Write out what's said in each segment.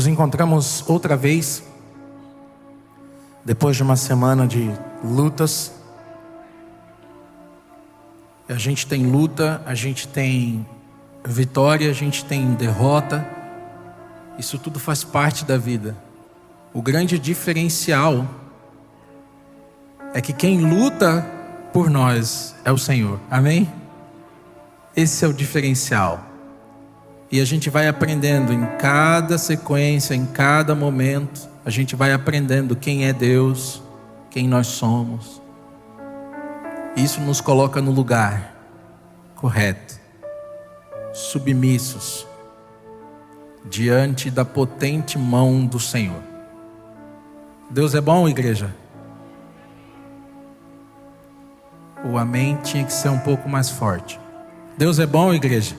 Nos encontramos outra vez, depois de uma semana de lutas. A gente tem luta, a gente tem vitória, a gente tem derrota. Isso tudo faz parte da vida. O grande diferencial é que quem luta por nós é o Senhor. Amém? Esse é o diferencial. E a gente vai aprendendo em cada sequência, em cada momento, a gente vai aprendendo quem é Deus, quem nós somos. Isso nos coloca no lugar correto, submissos, diante da potente mão do Senhor. Deus é bom, igreja? O amém tinha que ser um pouco mais forte. Deus é bom, igreja?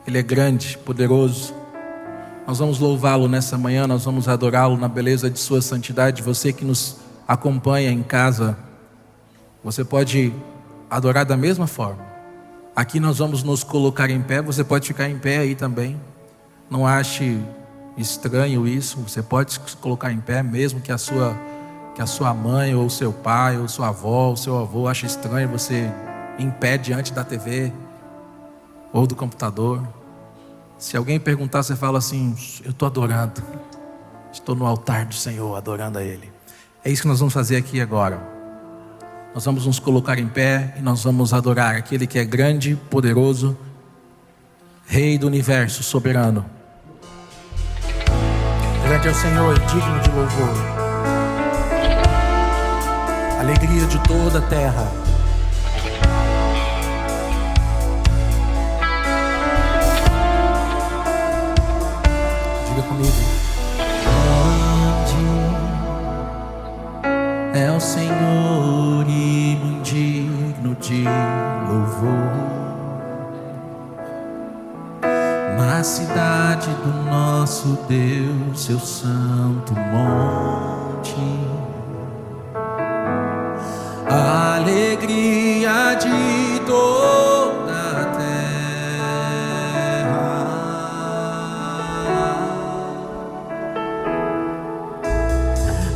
Ele é grande, poderoso. Nós vamos louvá-lo nessa manhã, nós vamos adorá-lo na beleza de sua santidade. Você que nos acompanha em casa, você pode adorar da mesma forma. Aqui nós vamos nos colocar em pé, você pode ficar em pé aí também. Não ache estranho isso, você pode se colocar em pé, mesmo que a sua mãe, ou seu pai, ou sua avó, ou seu avô ache estranho você em pé diante da TV ou do computador. Se alguém perguntar, você fala assim: eu estou adorando, estou no altar do Senhor adorando a Ele. É isso que nós vamos fazer aqui agora. Nós vamos nos colocar em pé e nós vamos adorar aquele que é grande, poderoso, Rei do universo, soberano. Grande é o Senhor e digno de louvor. Alegria de toda a terra. Diga comigo. Grande é o Senhor e muito digno de louvor. Na cidade do nosso Deus, seu santo monte. A alegria de toda a terra.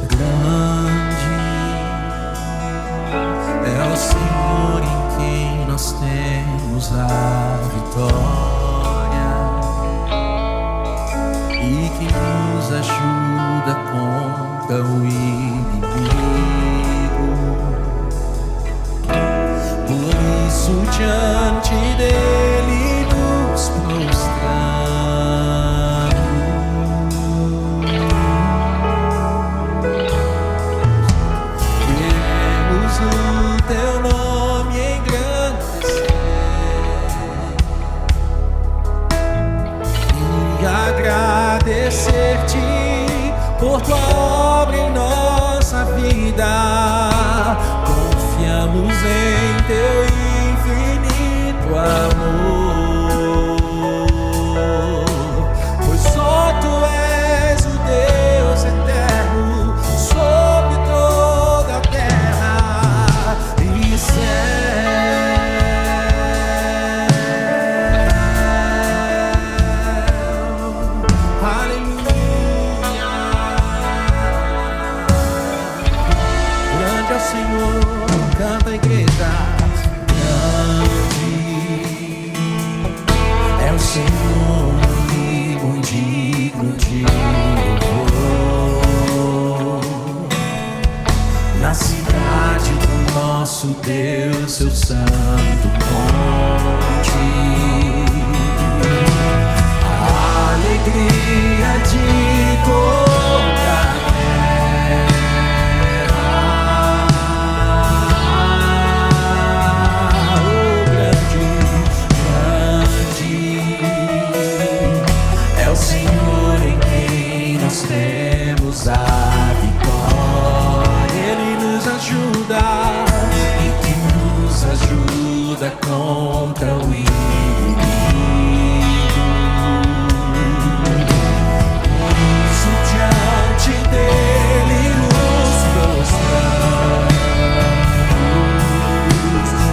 Grande é o Senhor em quem nós temos a vitória e que nos ajuda contra o inimigo. Diante dele nos prostramos, queremos o teu nome engrandecer e agradecer-te por tua obra em nossa vida. Confiamos em teu amor, pois só tu és o Deus eterno sobre toda a terra e céu. Aleluia. Grande é o Senhor, canta a igreja. Senhor, muito digno de louvor. Na cidade do nosso Deus, seu santo monte. A alegria de toda a temos a vitória. Ele nos ajuda e que nos ajuda contra o inimigo. Isso diante dele nos prostramos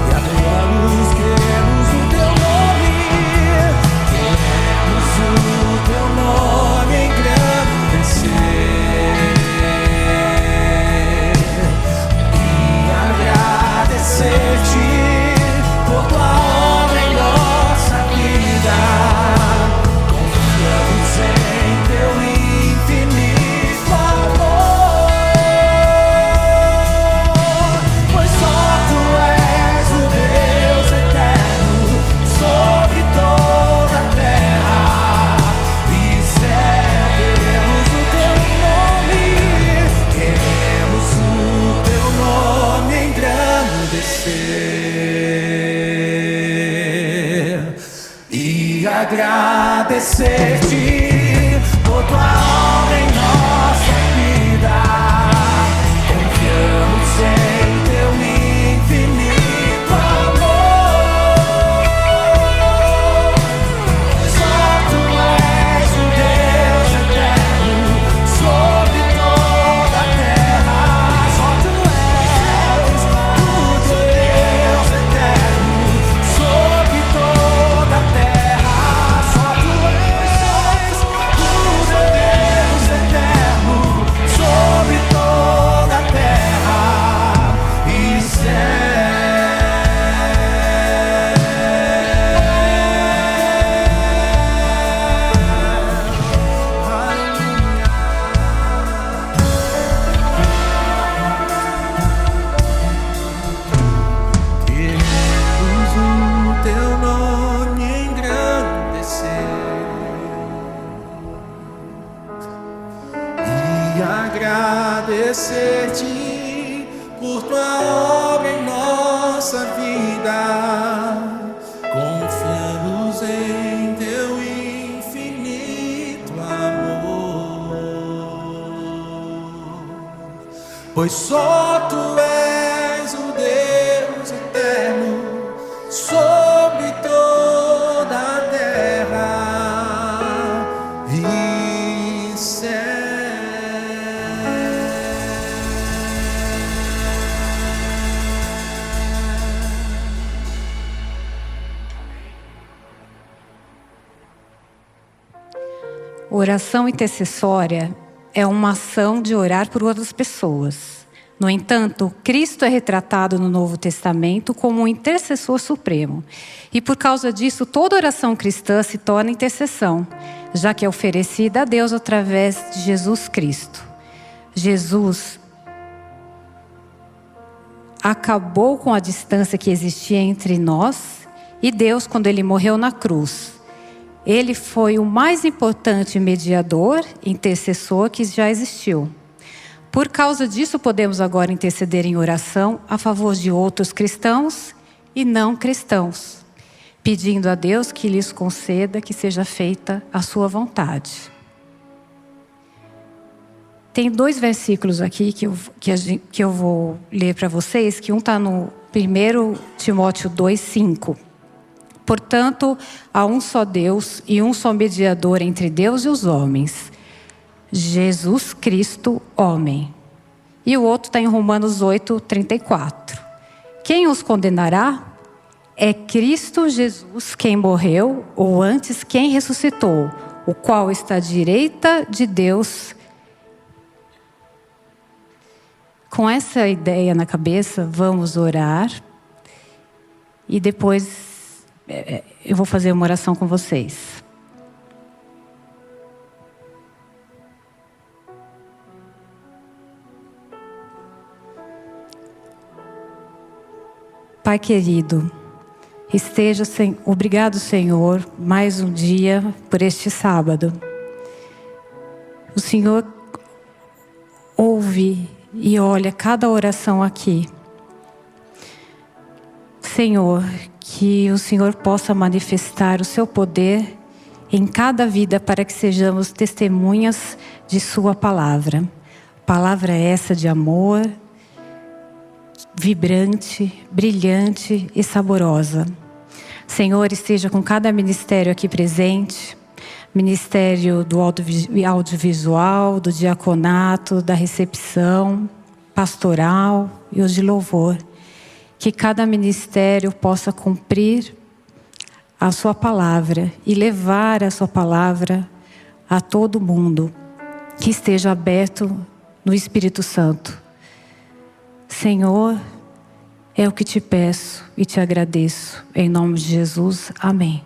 e adoramos, queremos o teu nome, queremos o agradecer-te por tua obra em nossa vida. Confiamos em teu infinito amor. Só tu és o Deus eterno sobre toda a terra. Só tu és o Deus eterno sobre toda a terra. Só tu és o Deus eterno sobre toda a terra e céu. Queremos o teu nome engrandecer e agradecer-te por tua obra em nossa vida. Confiamos em teu infinito amor, pois só tu és o Deus eterno sobre toda a terra e céu. Oração intercessória é uma ação de orar por outras pessoas. No entanto, Cristo é retratado no Novo Testamento como um intercessor supremo. E por causa disso, toda oração cristã se torna intercessão, já que é oferecida a Deus através de Jesus Cristo. Jesus acabou com a distância que existia entre nós e Deus quando Ele morreu na cruz. Ele foi o mais importante mediador, intercessor que já existiu. Por causa disso, podemos agora interceder em oração a favor de outros cristãos e não cristãos, pedindo a Deus que lhes conceda que seja feita a sua vontade. Tem 2 versículos aqui que eu vou ler para vocês, que um está no 1 Timóteo 2:5. Portanto, há um só Deus e um só mediador entre Deus e os homens, Jesus Cristo, homem. E o outro está em Romanos 8:34. Quem os condenará? É Cristo Jesus quem morreu, ou antes quem ressuscitou, o qual está à direita de Deus. Com essa ideia na cabeça, vamos orar e depois eu vou fazer uma oração com vocês. Pai querido, obrigado, Senhor, mais um dia por este sábado. O Senhor ouve e olha cada oração aqui. Senhor, que o Senhor possa manifestar o seu poder em cada vida para que sejamos testemunhas de sua palavra. Palavra essa de amor, vibrante, brilhante e saborosa. Senhor, esteja com cada ministério aqui presente, ministério do audiovisual, do diaconato, da recepção, pastoral e os de louvor. Que cada ministério possa cumprir a sua palavra e levar a sua palavra a todo mundo. Que esteja aberto no Espírito Santo. Senhor, é o que te peço e te agradeço. Em nome de Jesus, amém.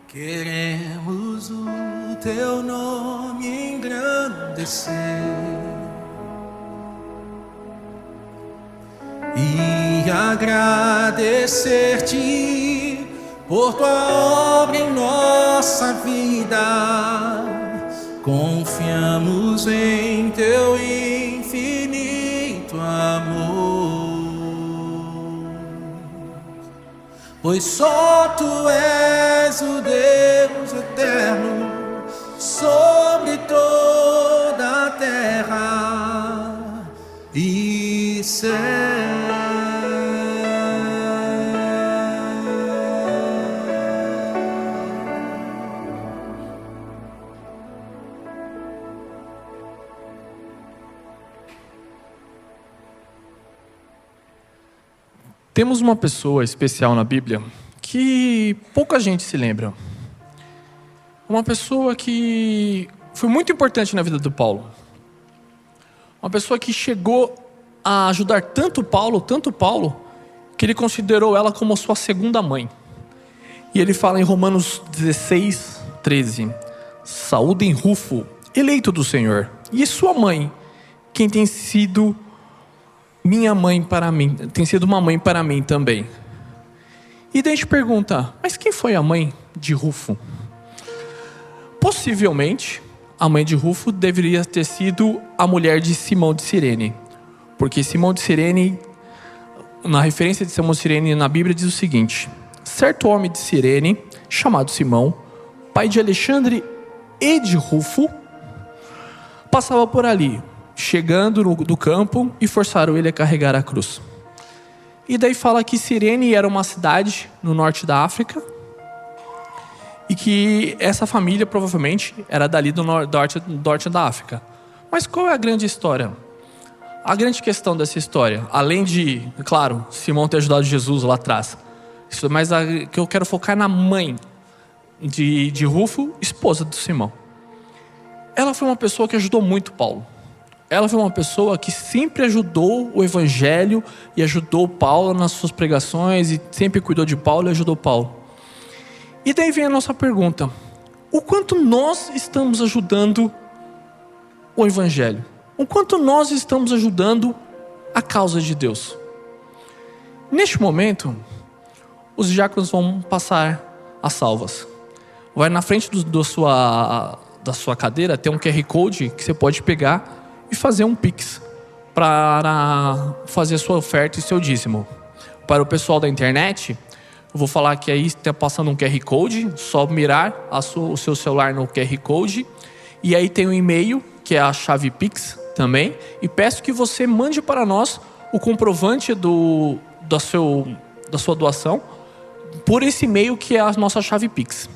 Queremos o teu nome engrandecer e agradecer-te por tua obra em nossa vida. Confiamos em teu infinito amor, pois só tu és o Deus eterno sobre toda a terra e céu. Temos uma pessoa especial na Bíblia que pouca gente se lembra. Uma pessoa que foi muito importante na vida do Paulo. Uma pessoa que chegou a ajudar tanto Paulo, que ele considerou ela como sua segunda mãe. E ele fala em Romanos 16, 13: saúdem Rufo, eleito do Senhor, e sua mãe, quem tem sido minha mãe para mim, tem sido uma mãe para mim também. E daí a gente pergunta, mas quem foi a mãe de Rufo? Possivelmente, a mãe de Rufo deveria ter sido a mulher de Simão de Cirene. Porque Simão de Cirene, na referência de Simão de Cirene na Bíblia, diz o seguinte: certo homem de Cirene, chamado Simão, pai de Alexandre e de Rufo, passava por ali, chegando do campo, e forçaram ele a carregar a cruz. E daí fala que Cirene era uma cidade no norte da África, e que essa família provavelmente era dali do norte da África. Mas qual é a grande história? A grande questão dessa história, além de, claro, Simão ter ajudado Jesus lá atrás, mas que eu quero focar na mãe de Rufo, esposa de Simão. Ela foi uma pessoa que ajudou muito Paulo. Ela foi uma pessoa que sempre ajudou o evangelho e ajudou Paulo nas suas pregações, e sempre cuidou de Paulo e ajudou Paulo. E daí vem a nossa pergunta: o quanto nós estamos ajudando o evangelho? O quanto nós estamos ajudando a causa de Deus? Neste momento, os diáconos vão passar as salvas. Vai na frente da sua cadeira, tem um QR Code que você pode pegar e fazer um Pix para fazer a sua oferta e seu dízimo. Para o pessoal da internet, eu vou falar que aí está passando um QR Code, só mirar o seu celular no QR Code, e aí tem um e-mail, que é a chave Pix também, e peço que você mande para nós o comprovante da sua doação, por esse e-mail que é a nossa chave Pix.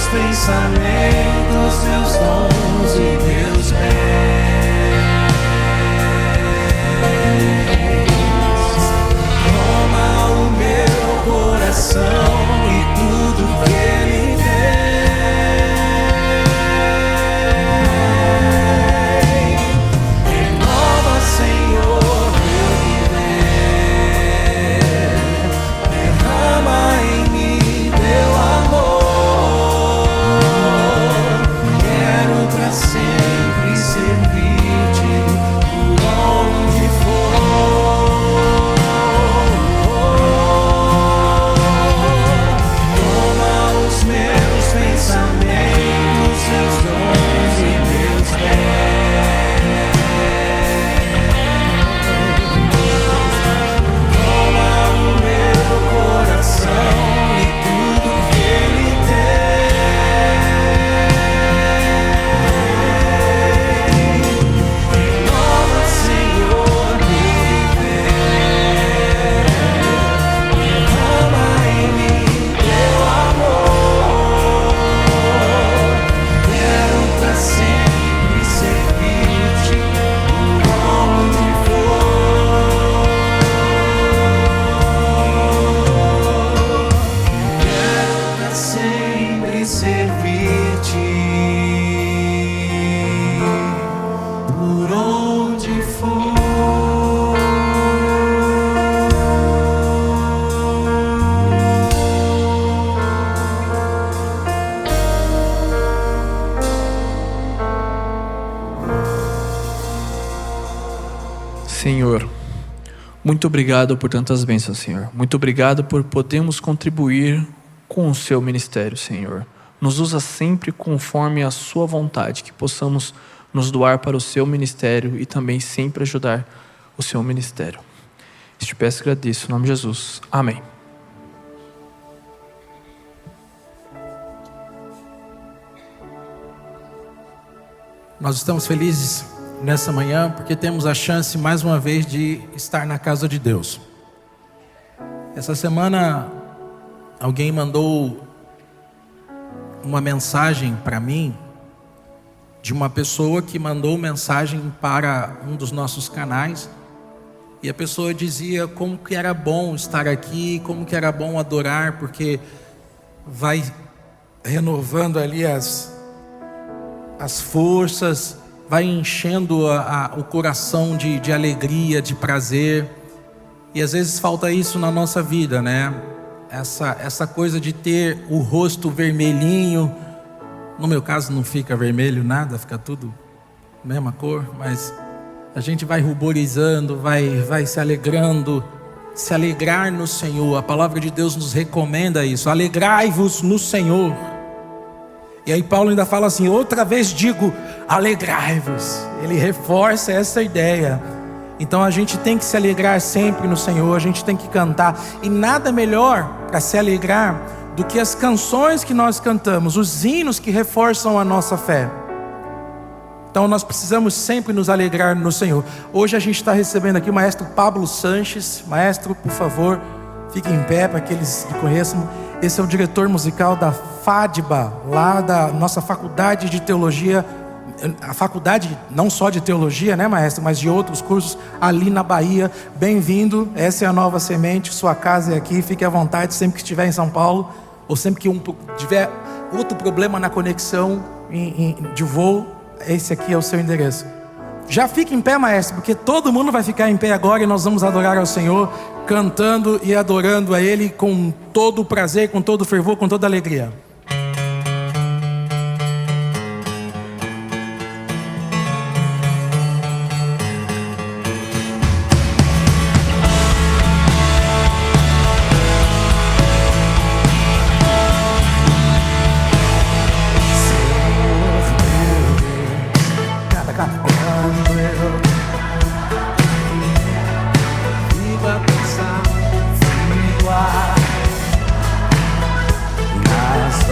Pensamentos, meus dons e meus bens. Toma o meu coração e tudo que ele tem. Renova, Senhor, meu viver. Derrama em mim teu amor. Pra sempre Muito obrigado por tantas bênçãos, Senhor. Muito obrigado por podermos contribuir com o seu ministério, Senhor. Nos usa sempre conforme a sua vontade, que possamos nos doar para o seu ministério e também sempre ajudar o seu ministério. Te peço e agradeço, em nome de Jesus. Amém. Nós estamos felizes nessa manhã porque temos a chance mais uma vez de estar na casa de Deus. Essa semana alguém mandou uma mensagem para mim de uma pessoa que mandou mensagem para um dos nossos canais, e a pessoa dizia como que era bom estar aqui, como que era bom adorar, porque vai renovando ali as forças, vai enchendo o coração de alegria, de prazer. E às vezes falta isso na nossa vida, né? Essa coisa de ter o rosto vermelhinho. No meu caso não fica vermelho nada, fica tudo mesma cor, mas a gente vai ruborizando, vai se alegrando. Se alegrar no Senhor, a palavra de Deus nos recomenda isso: alegrai-vos no Senhor. E aí Paulo ainda fala assim: outra vez digo, alegrai-vos. Ele reforça essa ideia. Então a gente tem que se alegrar sempre no Senhor, a gente tem que cantar. E nada melhor para se alegrar do que as canções que nós cantamos, os hinos que reforçam a nossa fé. Então nós precisamos sempre nos alegrar no Senhor. Hoje a gente está recebendo aqui o maestro Pablo Sanches. Maestro, por favor, fique em pé para aqueles que conheçam. Esse é o diretor musical da FADBA, lá da nossa faculdade de teologia. A faculdade não só de teologia, né, maestro, mas de outros cursos ali na Bahia. Bem-vindo, essa é a Nova Semente, sua casa é aqui, fique à vontade sempre que estiver em São Paulo, ou sempre que tiver outro problema na conexão de voo, esse aqui é o seu endereço. Já fique em pé, maestro, porque todo mundo vai ficar em pé agora e nós vamos adorar ao Senhor, cantando e adorando a Ele com todo o prazer, com todo o fervor, com toda a alegria. Viva pensar, viva nas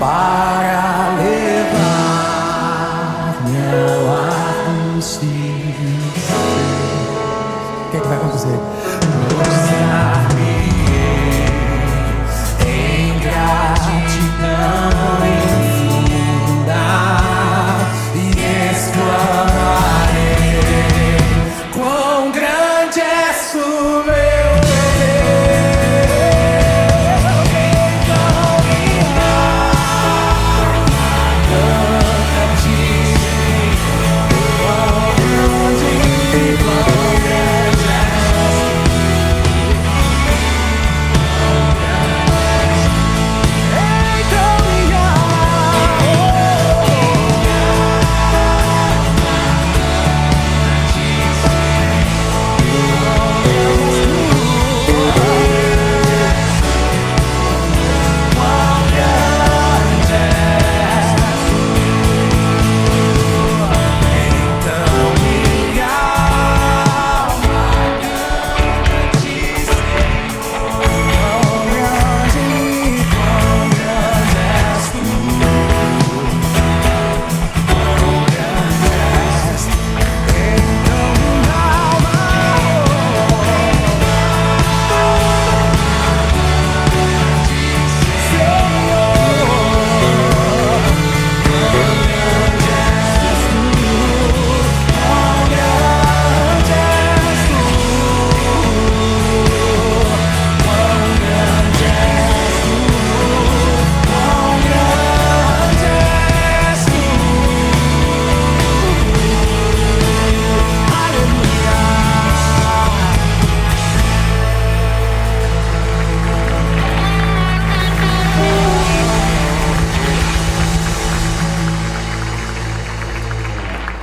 para levar-me ao ar dos filhos. O que vai acontecer? Mostrar-me em gratidão infinda e exclamarei: quão grande és o meu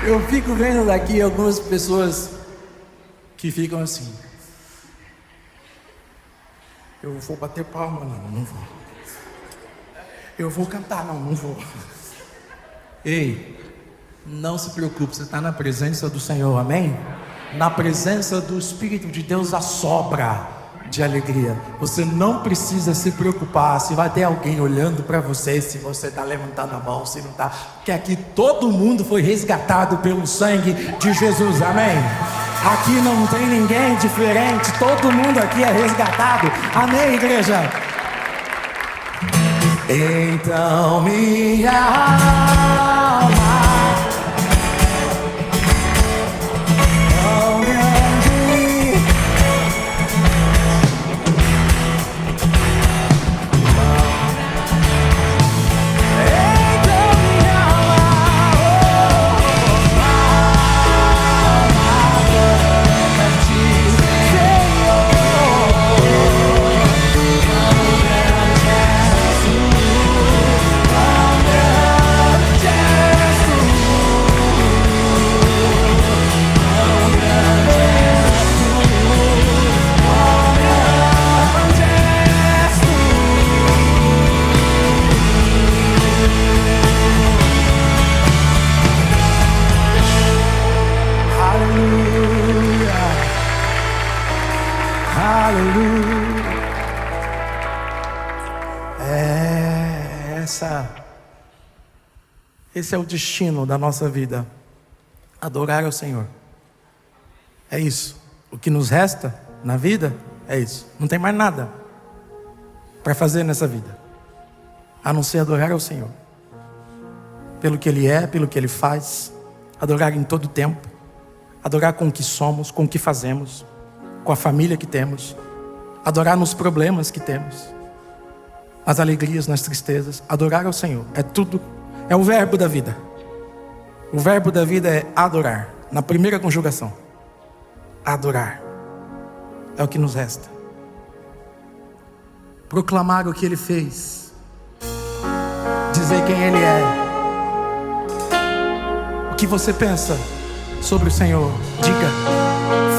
Eu fico vendo daqui algumas pessoas que ficam assim: eu vou bater palma, não vou. Eu vou cantar, não vou. Ei, Não se preocupe, você está na presença do Senhor, amém? Na presença do Espírito de Deus há sobra de alegria. Você não precisa se preocupar se vai ter alguém olhando para você, se você está levantando a mão, se não está, porque aqui todo mundo foi resgatado pelo sangue de Jesus, amém? Aqui não tem ninguém diferente, todo mundo aqui é resgatado, amém, igreja? Então minha alma tão grande, então minha esse é o destino da nossa vida, adorar ao Senhor. É isso. O que nos resta na vida é isso. Não tem mais nada para fazer nessa vida, a não ser adorar ao Senhor, pelo que Ele é, pelo que Ele faz, adorar em todo tempo, adorar com o que somos, com o que fazemos, com a família que temos, adorar nos problemas que temos, nas alegrias, nas tristezas. Adorar ao Senhor é tudo. É o verbo da vida. O verbo da vida é adorar. Na primeira conjugação. Adorar. É o que nos resta. Proclamar o que Ele fez. Dizer quem Ele é. O que você pensa sobre o Senhor? Diga.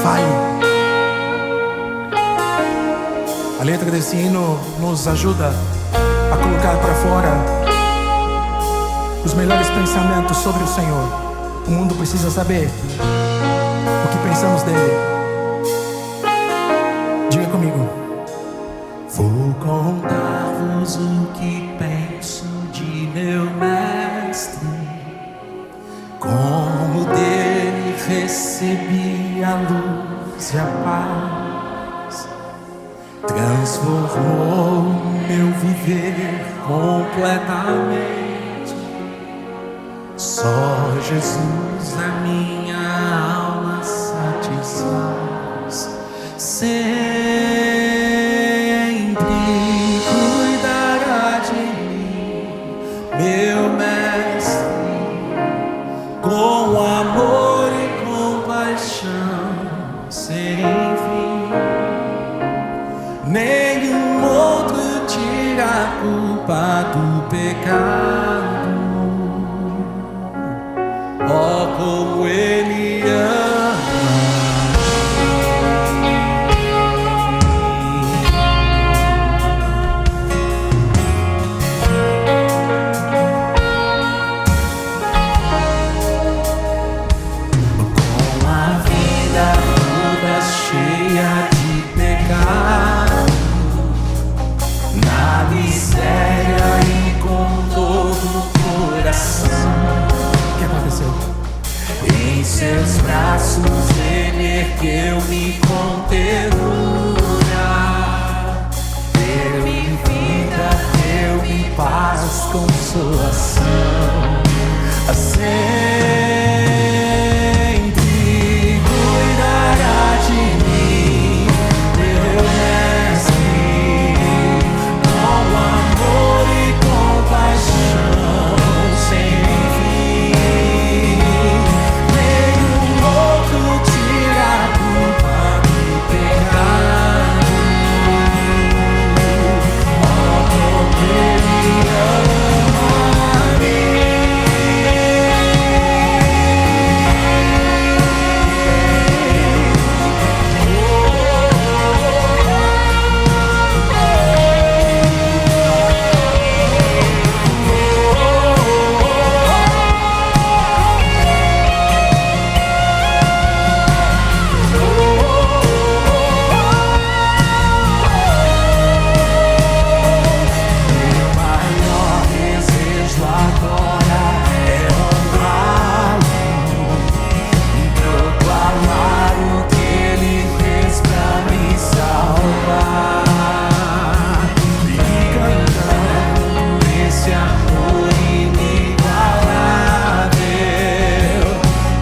Fale. A letra desse hino nos ajuda a colocar para fora os melhores pensamentos sobre o Senhor. O mundo precisa saber o que pensamos dele. Diga comigo. Vou contar-vos o que penso de recebi a luz e a paz, transformou meu viver completamente. Só Jesus a minha alma satisfaz. Sempre cuidará de mim, meu mestre, com amor e compaixão sem fim. Nenhum outro tira a culpa do pecado. Oh, como Ele ama. Com a vida toda cheia de pecado, na miséria e com todo o coração, o que aconteceu? Em seus braços Ele ergueu-me com ternura, deu-me vida, deu-me paz, consolação. Sempre cuidará de mim, meu mestre, com amor e compaixão sem fim. Nenhum outro tira a culpa do pecado. Oh, como Ele ama-me. Meu maior desejo agora é honrá-lo, proclamar o que Ele fez pra me salvar, e cantando esse amor inigualável,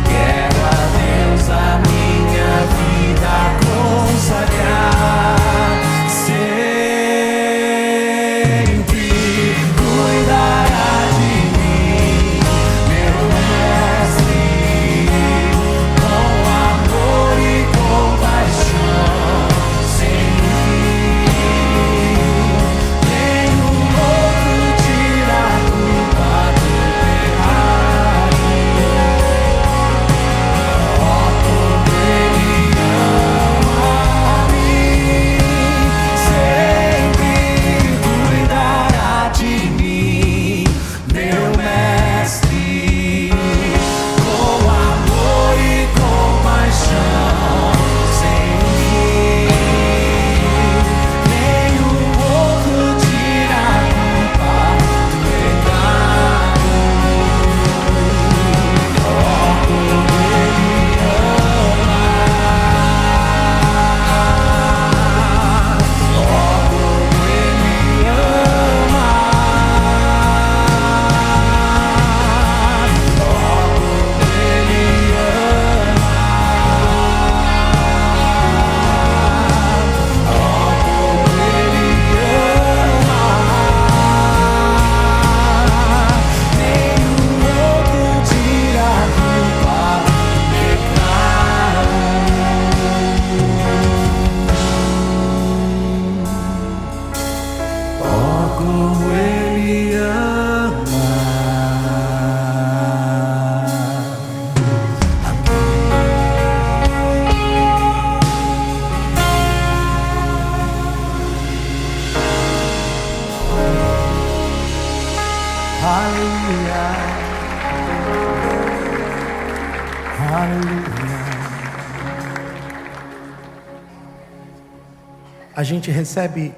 quero a Deus a minha vida consagrar. Sempre cuidará de mim, meu mestre, com amor e compaixão sem fim. Nenhum outro tira a culpa do pecado. Oh, como Ele ama-me. Sempre cuidará de mim, meu mestre, com amor e compaixão sem fim. Nenhum outro tira a culpa do pecado. Oh, como Ele ama. Oh, como Ele ama. Oh, como Ele ama. Oh, como Ele ama. Nenhum outro tira a culpa do pecado. Oh, como Ele ama. Aleluia. Aleluia. A gente recebe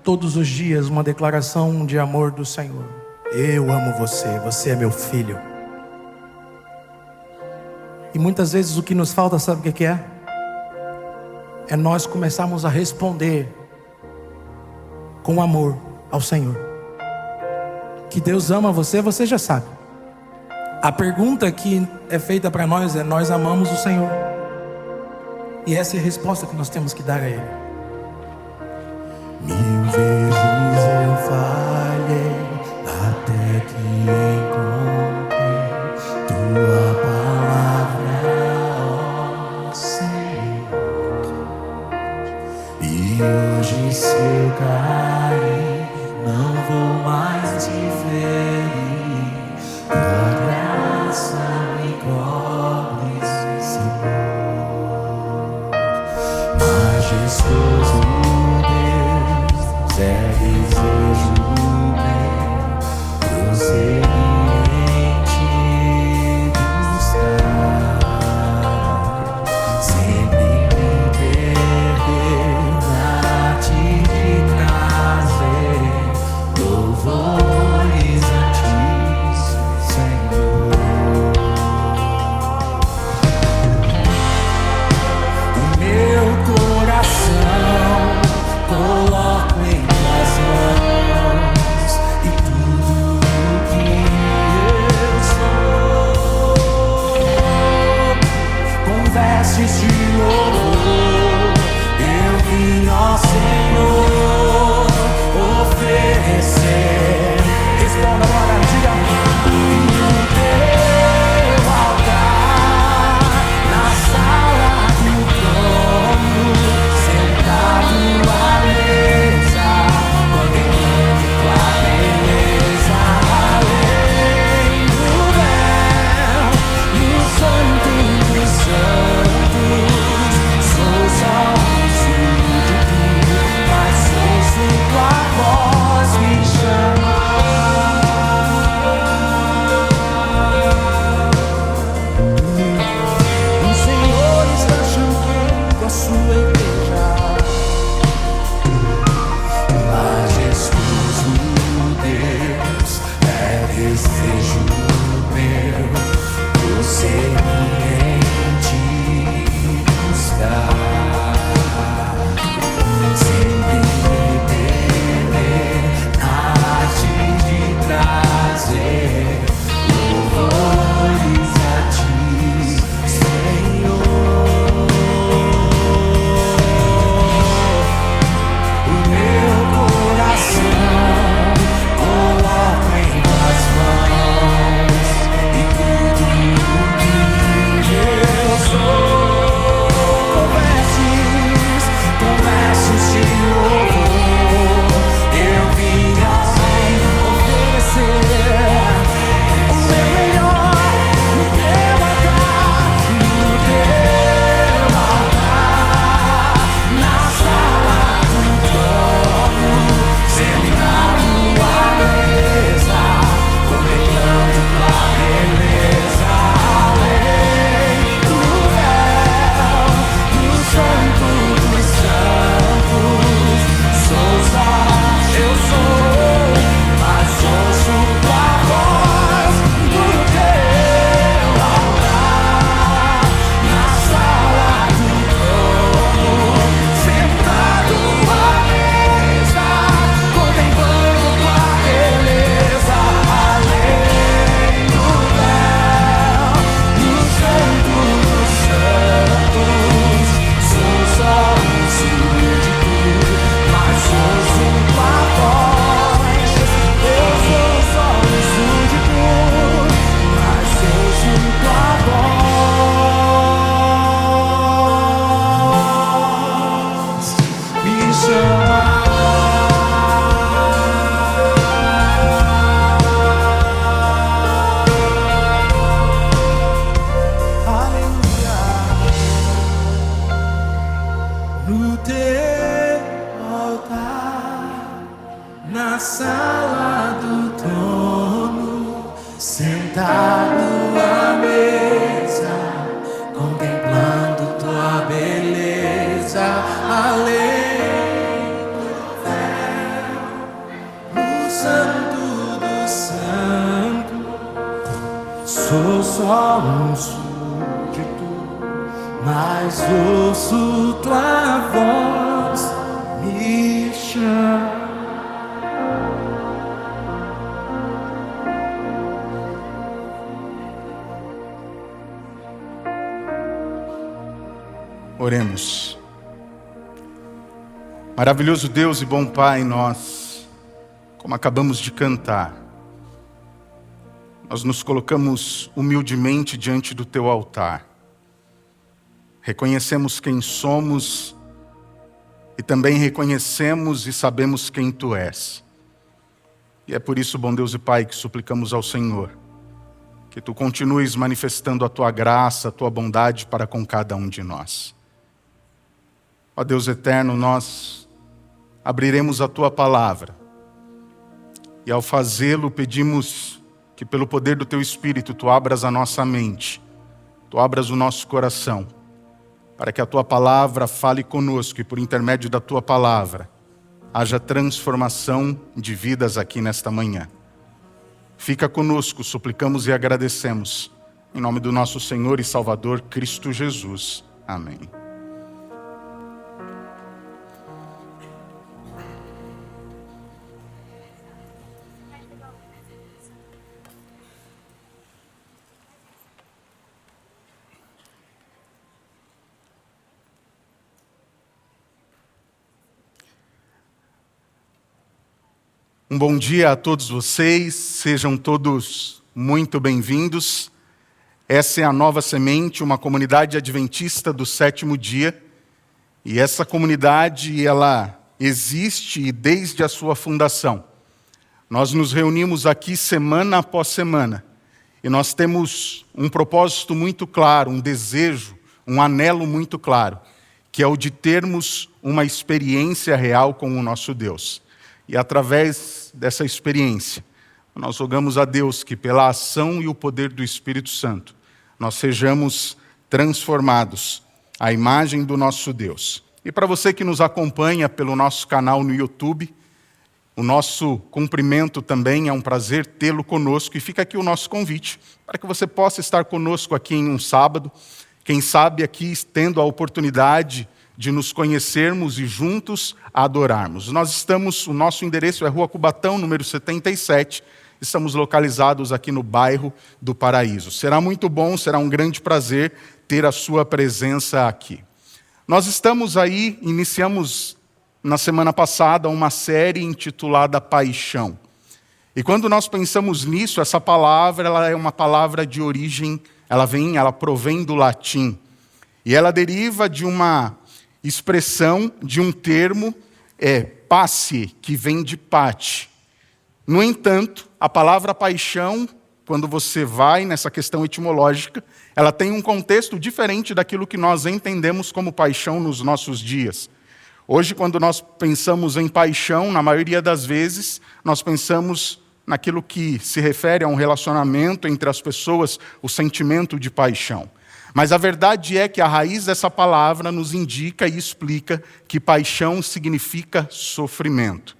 todos os dias uma declaração de amor do Senhor. Eu amo você, você é meu filho. E muitas vezes o que nos falta, sabe o que é? É nós começarmos a responder com amor ao Senhor. Que Deus ama você, você já sabe. A pergunta que é feita para nós é: nós amamos o Senhor? E essa é a resposta que nós temos que dar a Ele. 1000 vezes eu falhei até que encontrei tua palavra, ó Senhor. E hoje se eu cair, não vou mais te ferir. Tua graça me cobre, Senhor. Majestoso Deus, é desejo meu prosseguir em te buscar, sempre me perder na arte de trazer louvores a ti, Senhor. O meu coração coloco em tuas mãos, e tudo o que eu sou, com vestes de louvor, eu vim, ó Senhor, oferecer. Responda agora, diga: no teu altar, na sala do trono, sentado à mesa, contemplando tua beleza, além do véu, no santo dos santos. Sou só um súdito, mas ouço tua voz me chamar. O Senhor está chamando a sua igreja. Majestoso Deus, é desejo meu prosseguir em te buscar, sempre me perder na arte de trazer louvores a ti, Senhor. O meu coração coloco em tuas mãos, e tudo o que eu sou, com versos de louvor, eu vim assim oferecer o meu melhor no teu altar, na sala do trono, sentado à mesa, contemplando tua beleza, além do véu, no santo dos santos. Sou só, eu sou, mas ouço tua voz no teu altar, na sala do trono, sentado à mesa, contemplando tua beleza, além do véu, no santo dos santos. Sou só um súdito, mas ouço tua voz. Eu sou só um súdito, mas ouço tua voz me chamar. Aleluia. No teu altar, na sala do trono, sentado à mesa, contemplando tua beleza, além do véu, no santo dos santos. Sou só um súdito, mas ouço tua voz me chamar. Oremos. Maravilhoso Deus e bom Pai, nós, como acabamos de cantar, nós nos colocamos humildemente diante do Teu altar. Reconhecemos quem somos e também reconhecemos e sabemos quem Tu és. E é por isso, bom Deus e Pai, que suplicamos ao Senhor que Tu continues manifestando a Tua graça, a Tua bondade para com cada um de nós. Ó Deus eterno, nós abriremos a Tua palavra e ao fazê-lo pedimos que pelo poder do Teu Espírito Tu abras a nossa mente, Tu abras o nosso coração, para que a Tua palavra fale conosco e por intermédio da Tua palavra haja transformação de vidas aqui nesta manhã. Fica conosco, suplicamos e agradecemos, em nome do nosso Senhor e Salvador Cristo Jesus. Amém. Um bom dia a todos vocês, sejam todos muito bem-vindos. Essa é a Nova Semente, uma comunidade adventista do sétimo dia. E essa comunidade, ela existe desde a sua fundação. Nós nos reunimos aqui semana após semana. E nós temos um propósito muito claro, um desejo, um anelo muito claro, que é o de termos uma experiência real com o nosso Deus. E através dessa experiência, nós rogamos a Deus que pela ação e o poder do Espírito Santo, nós sejamos transformados à imagem do nosso Deus. E para você que nos acompanha pelo nosso canal no YouTube, o nosso cumprimento também, é um prazer tê-lo conosco. E fica aqui o nosso convite para que você possa estar conosco aqui em um sábado, quem sabe aqui tendo a oportunidade de nos conhecermos e juntos adorarmos. O nosso endereço é Rua Cubatão, número 77. Estamos localizados aqui no bairro do Paraíso. Será muito bom, será um grande prazer ter a sua presença aqui. Nós iniciamos na semana passada uma série intitulada Paixão. E quando nós pensamos nisso, essa palavra, ela é uma palavra de origem, ela provém do latim. E ela deriva de uma expressão, de um termo, passe, que vem de pate. No entanto, a palavra paixão, quando você vai nessa questão etimológica, ela tem um contexto diferente daquilo que nós entendemos como paixão nos nossos dias. Hoje, quando nós pensamos em paixão, na maioria das vezes, nós pensamos naquilo que se refere a um relacionamento entre as pessoas, o sentimento de paixão. Mas a verdade é que a raiz dessa palavra nos indica e explica que paixão significa sofrimento.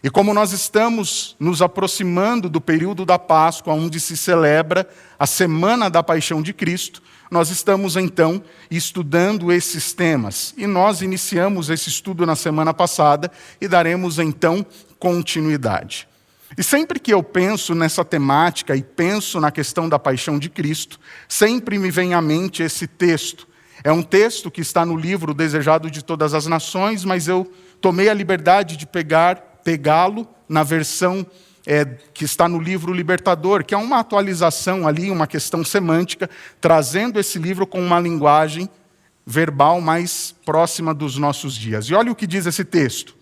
E como nós estamos nos aproximando do período da Páscoa, onde se celebra a Semana da Paixão de Cristo, nós estamos então estudando esses temas. E nós iniciamos esse estudo na semana passada e daremos então continuidade. E sempre que eu penso nessa temática e penso na questão da paixão de Cristo, sempre me vem à mente esse texto. É um texto que está no livro Desejado de Todas as Nações, mas eu tomei a liberdade de pegá-lo na versão que está no livro Libertador, que é uma atualização ali, uma questão semântica, trazendo esse livro com uma linguagem verbal mais próxima dos nossos dias. E olha o que diz esse texto.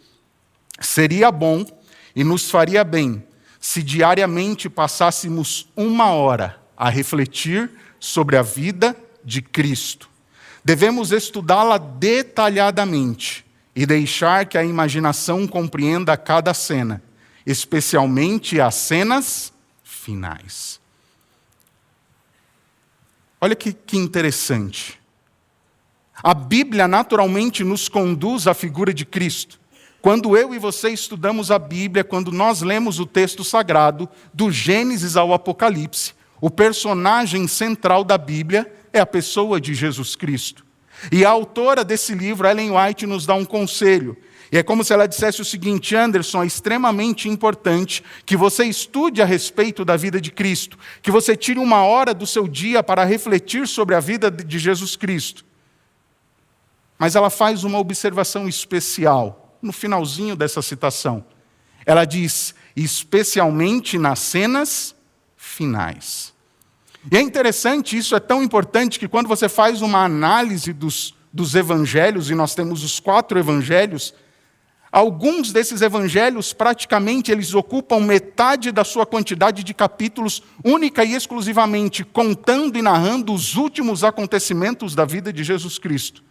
Seria bom e nos faria bem se diariamente passássemos 1 hora a refletir sobre a vida de Cristo. Devemos estudá-la detalhadamente e deixar que a imaginação compreenda cada cena, especialmente as cenas finais. Olha que interessante. A Bíblia naturalmente nos conduz à figura de Cristo. Quando eu e você estudamos a Bíblia, quando nós lemos o texto sagrado, do Gênesis ao Apocalipse, o personagem central da Bíblia é a pessoa de Jesus Cristo. E a autora desse livro, Ellen White, nos dá um conselho. E é como se ela dissesse o seguinte: Anderson, é extremamente importante que você estude a respeito da vida de Cristo, que você tire uma hora do seu dia para refletir sobre a vida de Jesus Cristo. Mas ela faz uma observação especial no finalzinho dessa citação. Ela diz, especialmente nas cenas finais. E é interessante, isso é tão importante, que quando você faz uma análise dos evangelhos, e nós temos os 4 evangelhos, alguns desses evangelhos, praticamente, eles ocupam metade da sua quantidade de capítulos, única e exclusivamente contando e narrando os últimos acontecimentos da vida de Jesus Cristo.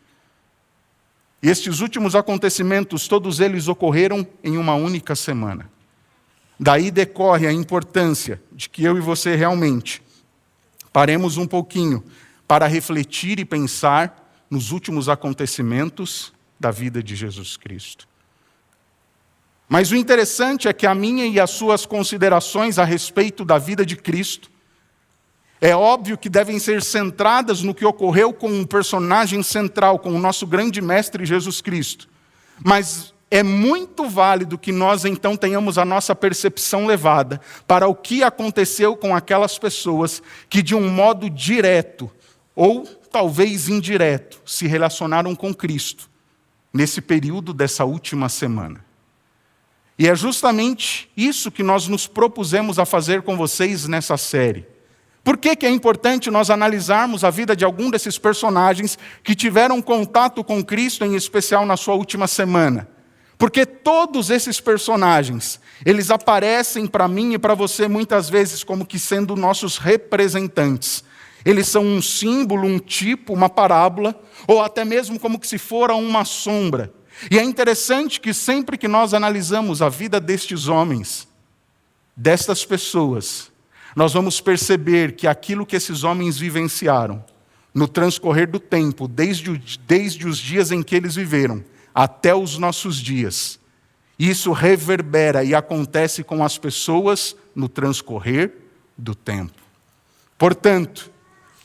E estes últimos acontecimentos, todos eles ocorreram em uma única semana. Daí decorre a importância de que eu e você realmente paremos um pouquinho para refletir e pensar nos últimos acontecimentos da vida de Jesus Cristo. Mas o interessante é que a minha e as suas considerações a respeito da vida de Cristo, é óbvio que devem ser centradas no que ocorreu com um personagem central, com o nosso grande mestre Jesus Cristo. Mas é muito válido que nós então tenhamos a nossa percepção levada para o que aconteceu com aquelas pessoas que de um modo direto, ou talvez indireto, se relacionaram com Cristo nesse período dessa última semana. E é justamente isso que nós nos propusemos a fazer com vocês nessa série. Por que é importante nós analisarmos a vida de algum desses personagens que tiveram contato com Cristo, em especial na sua última semana? Porque todos esses personagens, eles aparecem para mim e para você muitas vezes como que sendo nossos representantes. Eles são um símbolo, um tipo, uma parábola, ou até mesmo como que se fora uma sombra. E é interessante que sempre que nós analisamos a vida destes homens, destas pessoas, nós vamos perceber que aquilo que esses homens vivenciaram, no transcorrer do tempo, desde os dias em que eles viveram, até os nossos dias, isso reverbera e acontece com as pessoas no transcorrer do tempo. Portanto,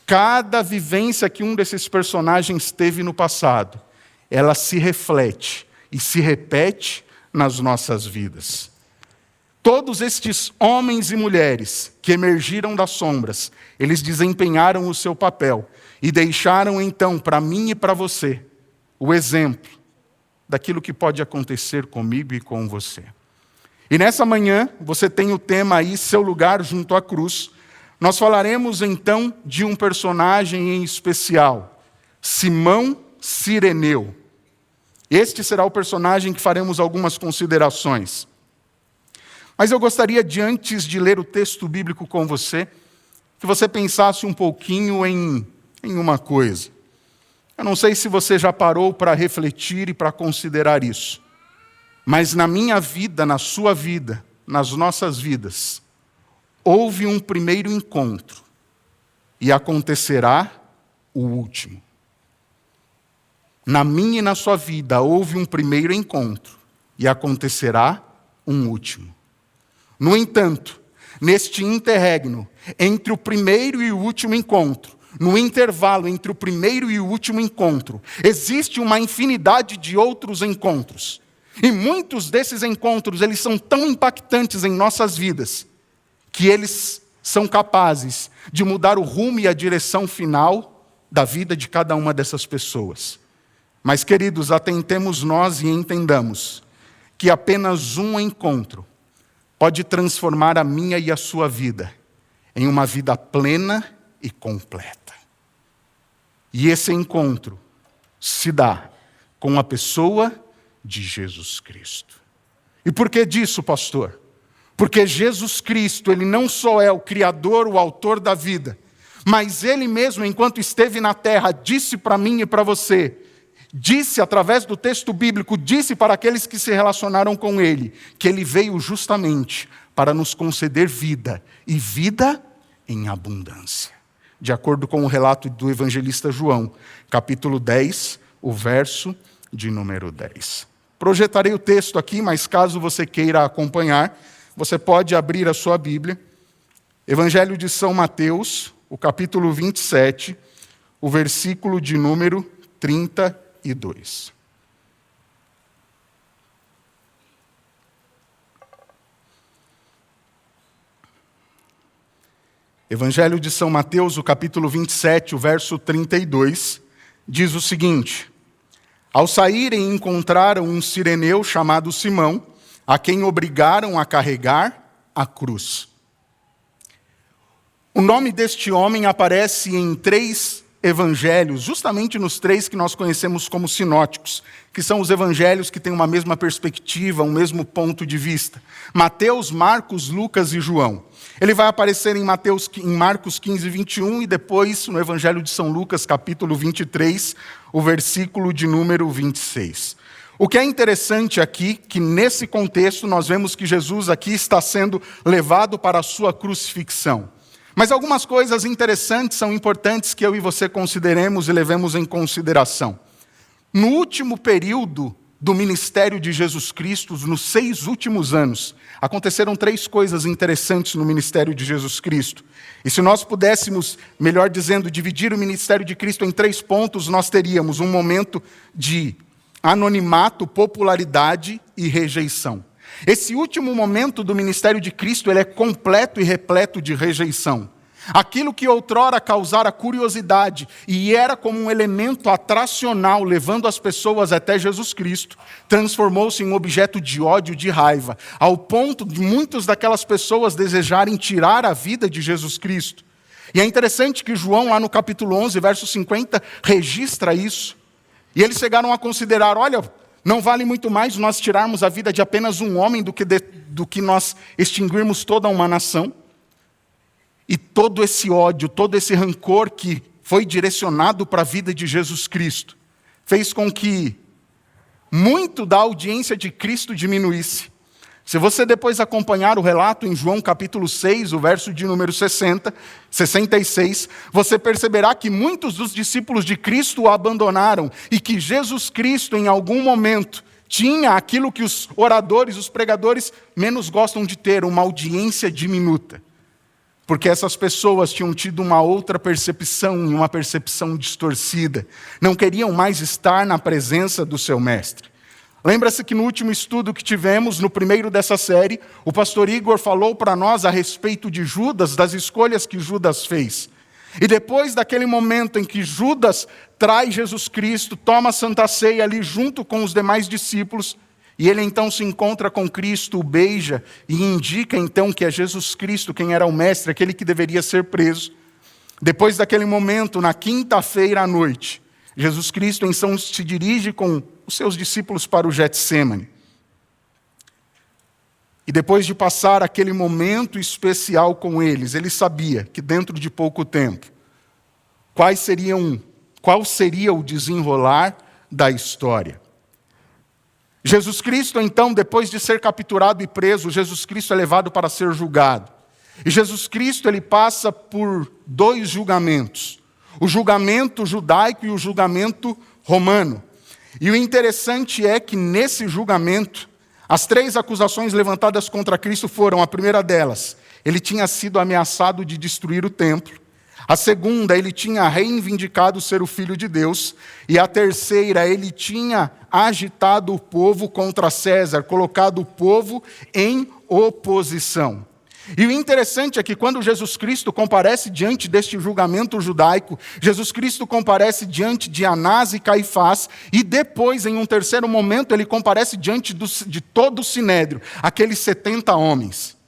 cada vivência que um desses personagens teve no passado, ela se reflete e se repete nas nossas vidas. Todos estes homens e mulheres que emergiram das sombras, eles desempenharam o seu papel e deixaram então para mim e para você o exemplo daquilo que pode acontecer comigo e com você. E nessa manhã, você tem o tema aí, seu lugar junto à cruz. Nós falaremos então de um personagem em especial, Simão Cireneu. Este será o personagem que faremos algumas considerações. Mas eu gostaria, antes de ler o texto bíblico com você, que você pensasse um pouquinho em uma coisa. Eu não sei se você já parou para refletir e para considerar isso. Mas na minha vida, na sua vida, nas nossas vidas, houve um primeiro encontro e acontecerá o último. Na minha e na sua vida houve um primeiro encontro e acontecerá um último. No entanto, neste interregno, entre o primeiro e o último encontro, no intervalo entre o primeiro e o último encontro, existe uma infinidade de outros encontros. E muitos desses encontros, eles são tão impactantes em nossas vidas, que eles são capazes de mudar o rumo e a direção final da vida de cada uma dessas pessoas. Mas, queridos, atentemos nós e entendamos que apenas um encontro pode transformar a minha e a sua vida em uma vida plena e completa. E esse encontro se dá com a pessoa de Jesus Cristo. E por que disso, pastor? Porque Jesus Cristo, Ele não só é o Criador, o autor da vida, mas Ele mesmo, enquanto esteve na terra, disse para mim e para você, disse através do texto bíblico, disse para aqueles que se relacionaram com Ele, que Ele veio justamente para nos conceder vida, e vida em abundância. De acordo com o relato do evangelista João, capítulo 10, o verso de número 10. Projetarei o texto aqui, mas caso você queira acompanhar, você pode abrir a sua Bíblia. Evangelho de São Mateus, o capítulo 27, o versículo de número 32. Evangelho de São Mateus, o capítulo 27, o verso 32, diz o seguinte: Ao saírem, encontraram um cireneu chamado Simão, a quem obrigaram a carregar a cruz. O nome deste homem aparece em 3 evangelhos, justamente nos 3 que nós conhecemos como sinóticos, que são os evangelhos que têm uma mesma perspectiva, um mesmo ponto de vista. Mateus, Marcos, Lucas e João. Ele vai aparecer em Marcos 15, 21 e depois no Evangelho de São Lucas, capítulo 23, o versículo de número 26. O que é interessante aqui, que nesse contexto nós vemos que Jesus aqui está sendo levado para a sua crucifixão. Mas algumas coisas interessantes são importantes que eu e você consideremos e levemos em consideração. No último período do ministério de Jesus Cristo, nos 6 últimos anos, aconteceram 3 coisas interessantes no ministério de Jesus Cristo. E se nós pudéssemos, melhor dizendo, dividir o ministério de Cristo em 3 pontos, nós teríamos um momento de anonimato, popularidade e rejeição. Esse último momento do ministério de Cristo, ele é completo e repleto de rejeição. Aquilo que outrora causara curiosidade e era como um elemento atracional, levando as pessoas até Jesus Cristo, transformou-se em um objeto de ódio, de raiva, ao ponto de muitas daquelas pessoas desejarem tirar a vida de Jesus Cristo. E é interessante que João, lá no capítulo 11, verso 50, registra isso. E eles chegaram a considerar, olha, não vale muito mais nós tirarmos a vida de apenas um homem do que nós extinguirmos toda uma nação. E todo esse ódio, todo esse rancor que foi direcionado para a vida de Jesus Cristo, fez com que muito da audiência de Cristo diminuísse. Se você depois acompanhar o relato em João capítulo 6, o verso de número 66, você perceberá que muitos dos discípulos de Cristo o abandonaram e que Jesus Cristo, em algum momento, tinha aquilo que os oradores, os pregadores, menos gostam de ter, uma audiência diminuta. Porque essas pessoas tinham tido uma outra percepção, uma percepção distorcida. Não queriam mais estar na presença do seu mestre. Lembra-se que no último estudo que tivemos, no primeiro dessa série, o pastor Igor falou para nós a respeito de Judas, das escolhas que Judas fez. E depois daquele momento em que Judas traz Jesus Cristo, toma a Santa Ceia ali junto com os demais discípulos, e ele então se encontra com Cristo, o beija e indica então que é Jesus Cristo quem era o mestre, aquele que deveria ser preso. Depois daquele momento, na quinta-feira à noite, Jesus Cristo então se dirige com os seus discípulos para o Getsemane. E depois de passar aquele momento especial com eles, ele sabia que dentro de pouco tempo, qual seria o desenrolar da história. Jesus Cristo, então, depois de ser capturado e preso, Jesus Cristo é levado para ser julgado. E Jesus Cristo, ele passa por 2 julgamentos. O julgamento judaico e o julgamento romano. E o interessante é que nesse julgamento, as 3 acusações levantadas contra Cristo foram: a primeira delas, ele tinha sido ameaçado de destruir o templo. A segunda, ele tinha reivindicado ser o Filho de Deus. E a terceira, ele tinha agitado o povo contra César, colocado o povo em oposição. E o interessante é que quando Jesus Cristo comparece diante deste julgamento judaico, Jesus Cristo comparece diante de Anás e Caifás, e depois, em um terceiro momento, ele comparece diante de todo o Sinédrio, aqueles 70 homens.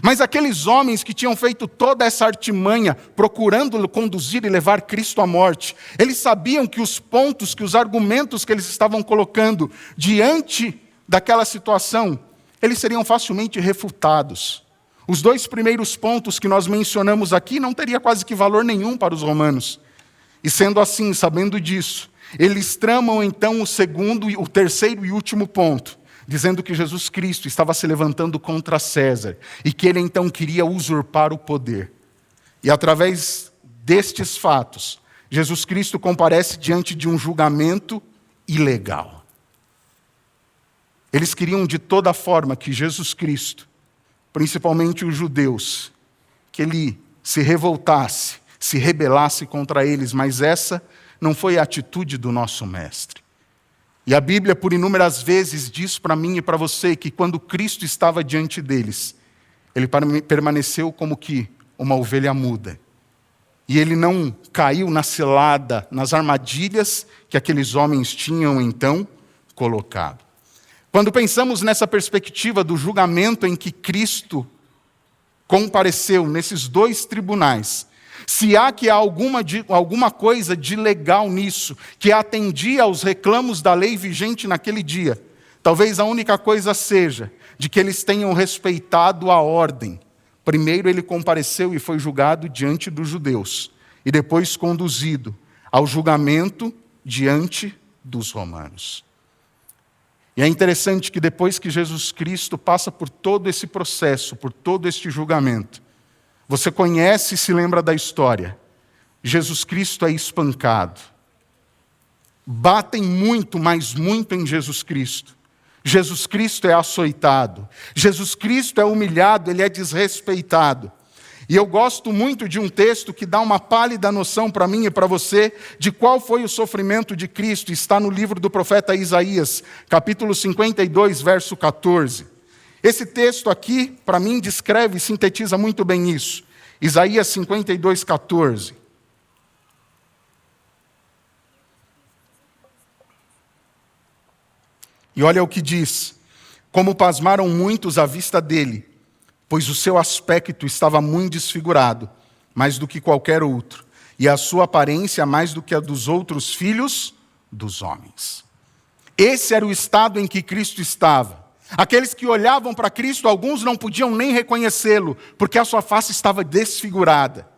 Mas aqueles homens que tinham feito toda essa artimanha, procurando conduzir e levar Cristo à morte, eles sabiam que os pontos, que os argumentos que eles estavam colocando diante daquela situação, eles seriam facilmente refutados. Os 2 primeiros pontos que nós mencionamos aqui não teria quase que valor nenhum para os romanos. E sendo assim, sabendo disso, eles tramam então o terceiro e último ponto, dizendo que Jesus Cristo estava se levantando contra César e que ele então queria usurpar o poder. E através destes fatos, Jesus Cristo comparece diante de um julgamento ilegal. Eles queriam de toda forma que Jesus Cristo, principalmente os judeus, que ele se revoltasse, se rebelasse contra eles, mas essa não foi a atitude do nosso Mestre. E a Bíblia, por inúmeras vezes, diz para mim e para você que quando Cristo estava diante deles, ele permaneceu como que uma ovelha muda. E ele não caiu na cilada, nas armadilhas que aqueles homens tinham então colocado. Quando pensamos nessa perspectiva do julgamento em que Cristo compareceu nesses dois tribunais, se há que há alguma coisa de legal nisso, que atendia aos reclamos da lei vigente naquele dia, talvez a única coisa seja de que eles tenham respeitado a ordem. Primeiro ele compareceu e foi julgado diante dos judeus, e depois conduzido ao julgamento diante dos romanos. E é interessante que depois que Jesus Cristo passa por todo esse processo, por todo este julgamento, você conhece e se lembra da história. Jesus Cristo é espancado. Batem muito, mas muito em Jesus Cristo. Jesus Cristo é açoitado. Jesus Cristo é humilhado, ele é desrespeitado. E eu gosto muito de um texto que dá uma pálida noção para mim e para você de qual foi o sofrimento de Cristo. Está no livro do profeta Isaías, capítulo 52, verso 14. Esse texto aqui, para mim, descreve e sintetiza muito bem isso. Isaías 52, 14. E olha o que diz: como pasmaram muitos à vista dele, pois o seu aspecto estava muito desfigurado, mais do que qualquer outro, e a sua aparência mais do que a dos outros filhos dos homens. Esse era o estado em que Cristo estava. Aqueles que olhavam para Cristo, alguns não podiam nem reconhecê-lo, porque a sua face estava desfigurada.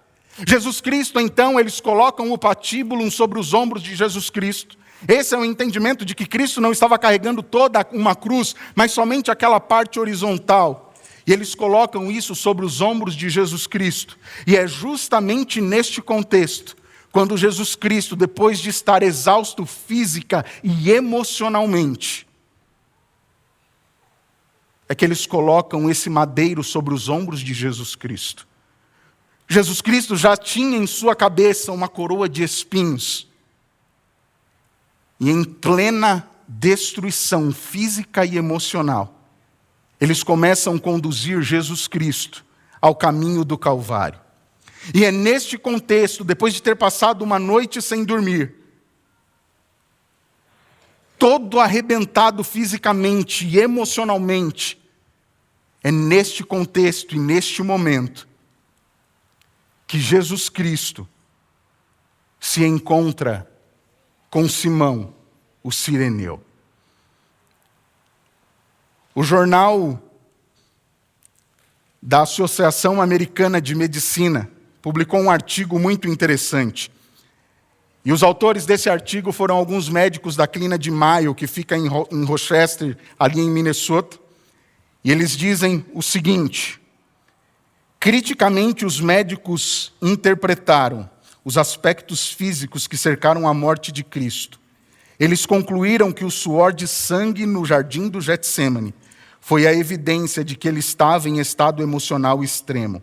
Jesus Cristo, então, eles colocam o patíbulo sobre os ombros de Jesus Cristo. Esse é o entendimento de que Cristo não estava carregando toda uma cruz, mas somente aquela parte horizontal. E eles colocam isso sobre os ombros de Jesus Cristo. E é justamente neste contexto, quando Jesus Cristo, depois de estar exausto física e emocionalmente, é que eles colocam esse madeiro sobre os ombros de Jesus Cristo. Jesus Cristo já tinha em sua cabeça uma coroa de espinhos. E em plena destruição física e emocional, eles começam a conduzir Jesus Cristo ao caminho do Calvário. E é neste contexto, depois de ter passado uma noite sem dormir, todo arrebentado fisicamente e emocionalmente, é neste contexto e neste momento que Jesus Cristo se encontra com Simão, o cireneu. O jornal da Associação Americana de Medicina publicou um artigo muito interessante. E os autores desse artigo foram alguns médicos da clínica de Mayo, que fica em Rochester, ali em Minnesota. E eles dizem o seguinte: criticamente, os médicos interpretaram os aspectos físicos que cercaram a morte de Cristo. Eles concluíram que o suor de sangue no jardim do Getsêmani foi a evidência de que ele estava em estado emocional extremo.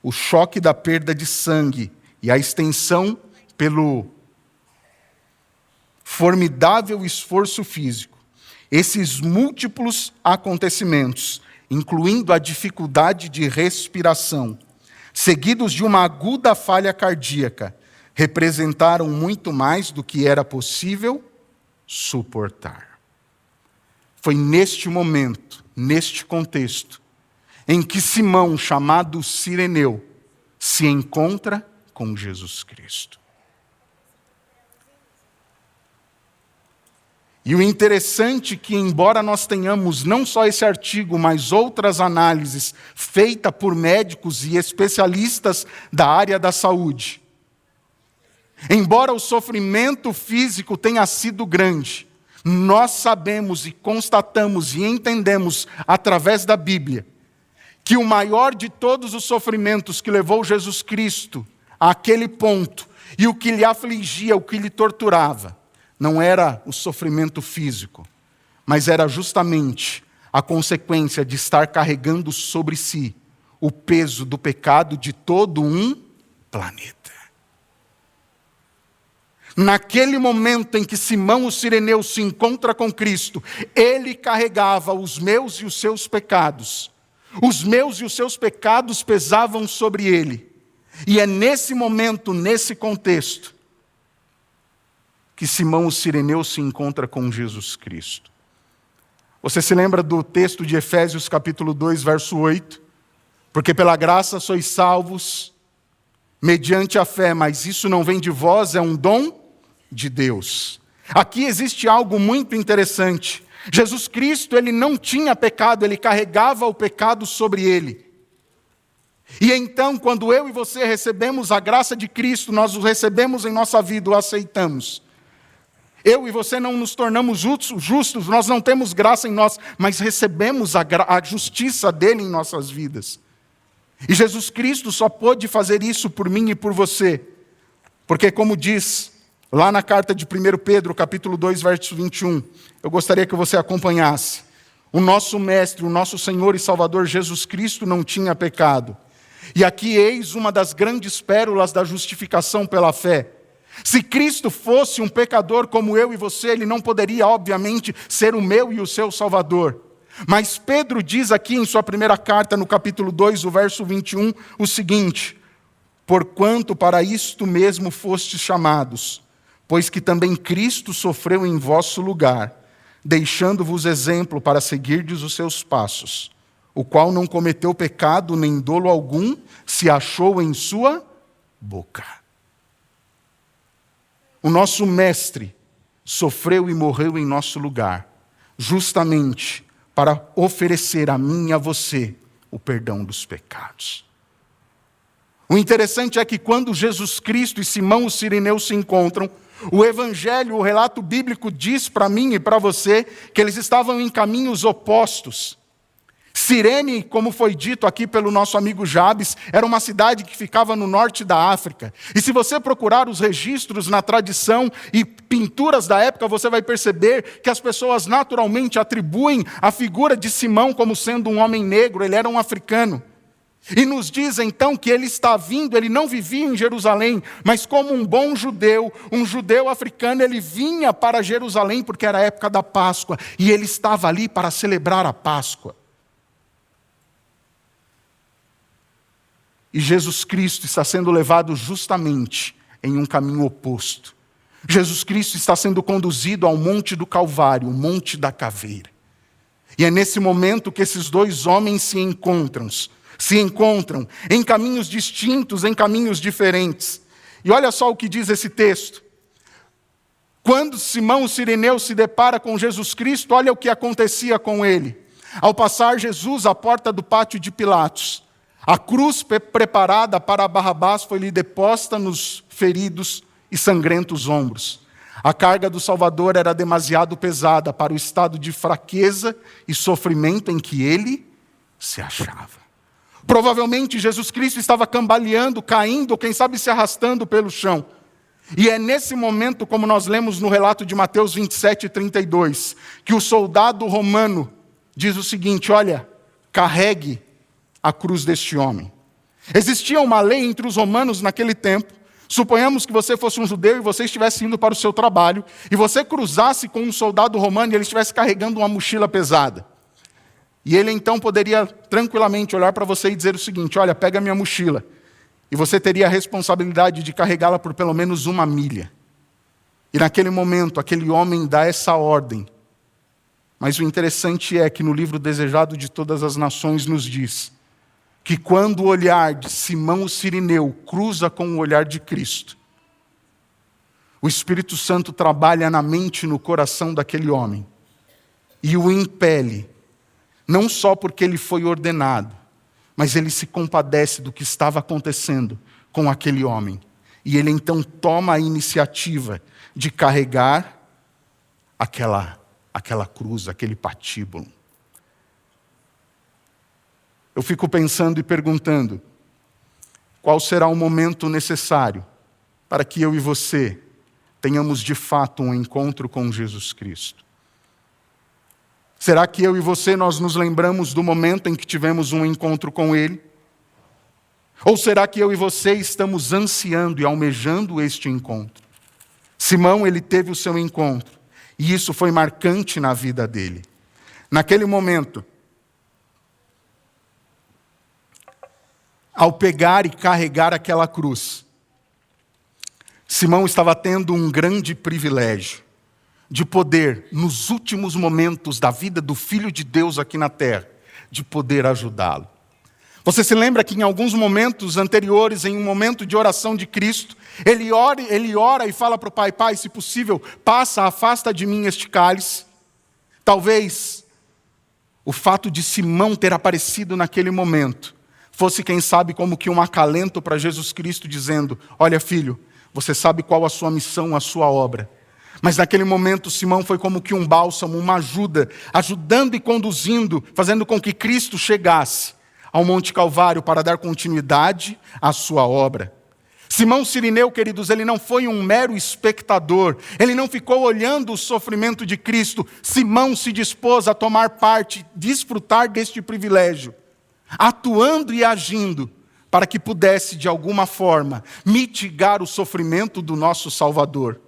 O choque da perda de sangue e a extensão pelo formidável esforço físico, esses múltiplos acontecimentos, incluindo a dificuldade de respiração, seguidos de uma aguda falha cardíaca, representaram muito mais do que era possível suportar. Foi neste momento, neste contexto, em que Simão, chamado Cireneu, se encontra com Jesus Cristo. E o interessante é que, embora nós tenhamos não só esse artigo, mas outras análises feitas por médicos e especialistas da área da saúde, embora o sofrimento físico tenha sido grande, nós sabemos e constatamos e entendemos através da Bíblia que o maior de todos os sofrimentos que levou Jesus Cristo àquele ponto e o que lhe afligia, o que lhe torturava, não era o sofrimento físico, mas era justamente a consequência de estar carregando sobre si o peso do pecado de todo um planeta. Naquele momento em que Simão o Cireneu se encontra com Cristo, ele carregava os meus e os seus pecados. Os meus e os seus pecados pesavam sobre ele. E é nesse momento, nesse contexto, que Simão o Cireneu se encontra com Jesus Cristo. Você se lembra do texto de Efésios capítulo 2, verso 8? Porque pela graça sois salvos, mediante a fé, mas isso não vem de vós, é um dom de Deus. Aqui existe algo muito interessante. Jesus Cristo, ele não tinha pecado, ele carregava o pecado sobre ele. E então, quando eu e você recebemos a graça de Cristo, nós o recebemos em nossa vida, o aceitamos. Eu e você não nos tornamos justos, nós não temos graça em nós, mas recebemos a justiça dele em nossas vidas. E Jesus Cristo só pôde fazer isso por mim e por você, porque como diz lá na carta de 1 Pedro, capítulo 2, verso 21, eu gostaria que você acompanhasse. O nosso Mestre, o nosso Senhor e Salvador Jesus Cristo não tinha pecado. E aqui eis uma das grandes pérolas da justificação pela fé. Se Cristo fosse um pecador como eu e você, ele não poderia, obviamente, ser o meu e o seu Salvador. Mas Pedro diz aqui em sua primeira carta, no capítulo 2, o verso 21, o seguinte: porquanto para isto mesmo fostes chamados, pois que também Cristo sofreu em vosso lugar, deixando-vos exemplo para seguirdes os seus passos, o qual não cometeu pecado, nem dolo algum se achou em sua boca. O nosso Mestre sofreu e morreu em nosso lugar, justamente para oferecer a mim e a você o perdão dos pecados. O interessante é que quando Jesus Cristo e Simão o Cireneu se encontram, o Evangelho, o relato bíblico diz para mim e para você que eles estavam em caminhos opostos. Cirene, como foi dito aqui pelo nosso amigo Jabes, era uma cidade que ficava no norte da África. E se você procurar os registros na tradição e pinturas da época, você vai perceber que as pessoas naturalmente atribuem a figura de Simão como sendo um homem negro, ele era um africano. E nos diz então que ele está vindo, ele não vivia em Jerusalém, mas como um bom judeu, um judeu africano, ele vinha para Jerusalém porque era a época da Páscoa, e ele estava ali para celebrar a Páscoa. E Jesus Cristo está sendo levado justamente em um caminho oposto. Jesus Cristo está sendo conduzido ao Monte do Calvário, o Monte da Caveira. E é nesse momento que esses dois homens se encontram em caminhos distintos, em caminhos diferentes. E olha só o que diz esse texto. Quando Simão o Cireneu se depara com Jesus Cristo, olha o que acontecia com ele. Ao passar Jesus à porta do pátio de Pilatos, a cruz preparada para Barrabás foi-lhe deposta nos feridos e sangrentos ombros. A carga do Salvador era demasiado pesada para o estado de fraqueza e sofrimento em que ele se achava. Provavelmente Jesus Cristo estava cambaleando, caindo, ou quem sabe se arrastando pelo chão. E é nesse momento, como nós lemos no relato de Mateus 27, 32, que o soldado romano diz o seguinte: olha, carregue a cruz deste homem. Existia uma lei entre os romanos naquele tempo. Suponhamos que você fosse um judeu e você estivesse indo para o seu trabalho, e você cruzasse com um soldado romano e ele estivesse carregando uma mochila pesada. E ele então poderia tranquilamente olhar para você e dizer o seguinte: olha, pega a minha mochila. E você teria a responsabilidade de carregá-la por pelo menos 1 milha. E naquele momento, aquele homem dá essa ordem. Mas o interessante é que no livro Desejado de Todas as Nações nos diz que quando o olhar de Simão o Cireneu cruza com o olhar de Cristo, o Espírito Santo trabalha na mente e no coração daquele homem e o impele, não só porque ele foi ordenado, mas ele se compadece do que estava acontecendo com aquele homem. E ele então toma a iniciativa de carregar aquela cruz, aquele patíbulo. Eu fico pensando e perguntando, qual será o momento necessário para que eu e você tenhamos de fato um encontro com Jesus Cristo? Será que eu e você nós nos lembramos do momento em que tivemos um encontro com Ele? Ou será que eu e você estamos ansiando e almejando este encontro? Simão, ele teve o seu encontro, e isso foi marcante na vida dele. Naquele momento, ao pegar e carregar aquela cruz, Simão estava tendo um grande privilégio de poder, nos últimos momentos da vida do Filho de Deus aqui na terra, de poder ajudá-lo. Você se lembra que em alguns momentos anteriores, em um momento de oração de Cristo, ele ora e fala para o Pai: Pai, se possível, afasta de mim este cálice. Talvez o fato de Simão ter aparecido naquele momento fosse, quem sabe, como que um acalento para Jesus Cristo, dizendo: olha, filho, você sabe qual a sua missão, a sua obra. Mas naquele momento Simão foi como que um bálsamo, uma ajuda, ajudando e conduzindo, fazendo com que Cristo chegasse ao Monte Calvário para dar continuidade à sua obra. Simão Cirineu, queridos, ele não foi um mero espectador, ele não ficou olhando o sofrimento de Cristo. Simão se dispôs a tomar parte, desfrutar deste privilégio, atuando e agindo, para que pudesse, de alguma forma, mitigar o sofrimento do nosso Salvador.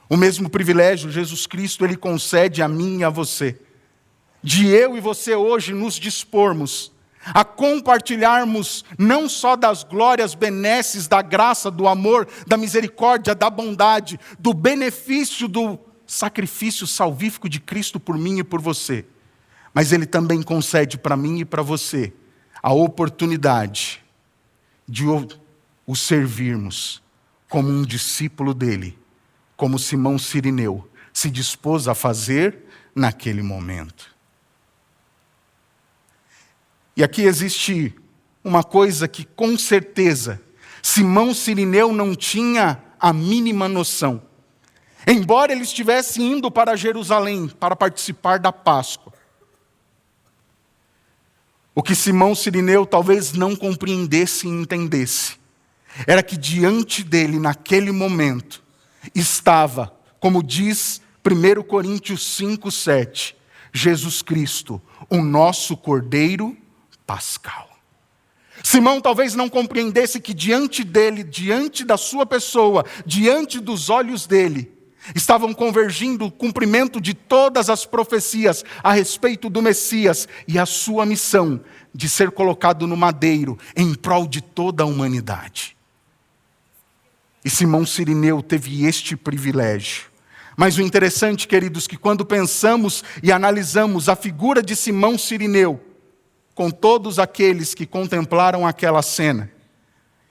O mesmo privilégio Jesus Cristo, ele concede a mim e a você, de eu e você hoje nos dispormos a compartilharmos não só das glórias benesses, da graça, do amor, da misericórdia, da bondade, do benefício do sacrifício salvífico de Cristo por mim e por você, mas Ele também concede para mim e para você a oportunidade de o servirmos como um discípulo dEle, como Simão Cirineu se dispôs a fazer naquele momento. E aqui existe uma coisa que, com certeza, Simão Cirineu não tinha a mínima noção. Embora ele estivesse indo para Jerusalém para participar da Páscoa, o que Simão Cirineu talvez não compreendesse e entendesse era que diante dele, naquele momento, estava, como diz 1 Coríntios 5:7, Jesus Cristo, o nosso Cordeiro Pascal. Simão talvez não compreendesse que diante dele, diante da sua pessoa, diante dos olhos dele, estavam convergindo o cumprimento de todas as profecias a respeito do Messias e a sua missão de ser colocado no madeiro em prol de toda a humanidade. E Simão Cirineu teve este privilégio. Mas o interessante, queridos, que quando pensamos e analisamos a figura de Simão Cirineu, com todos aqueles que contemplaram aquela cena,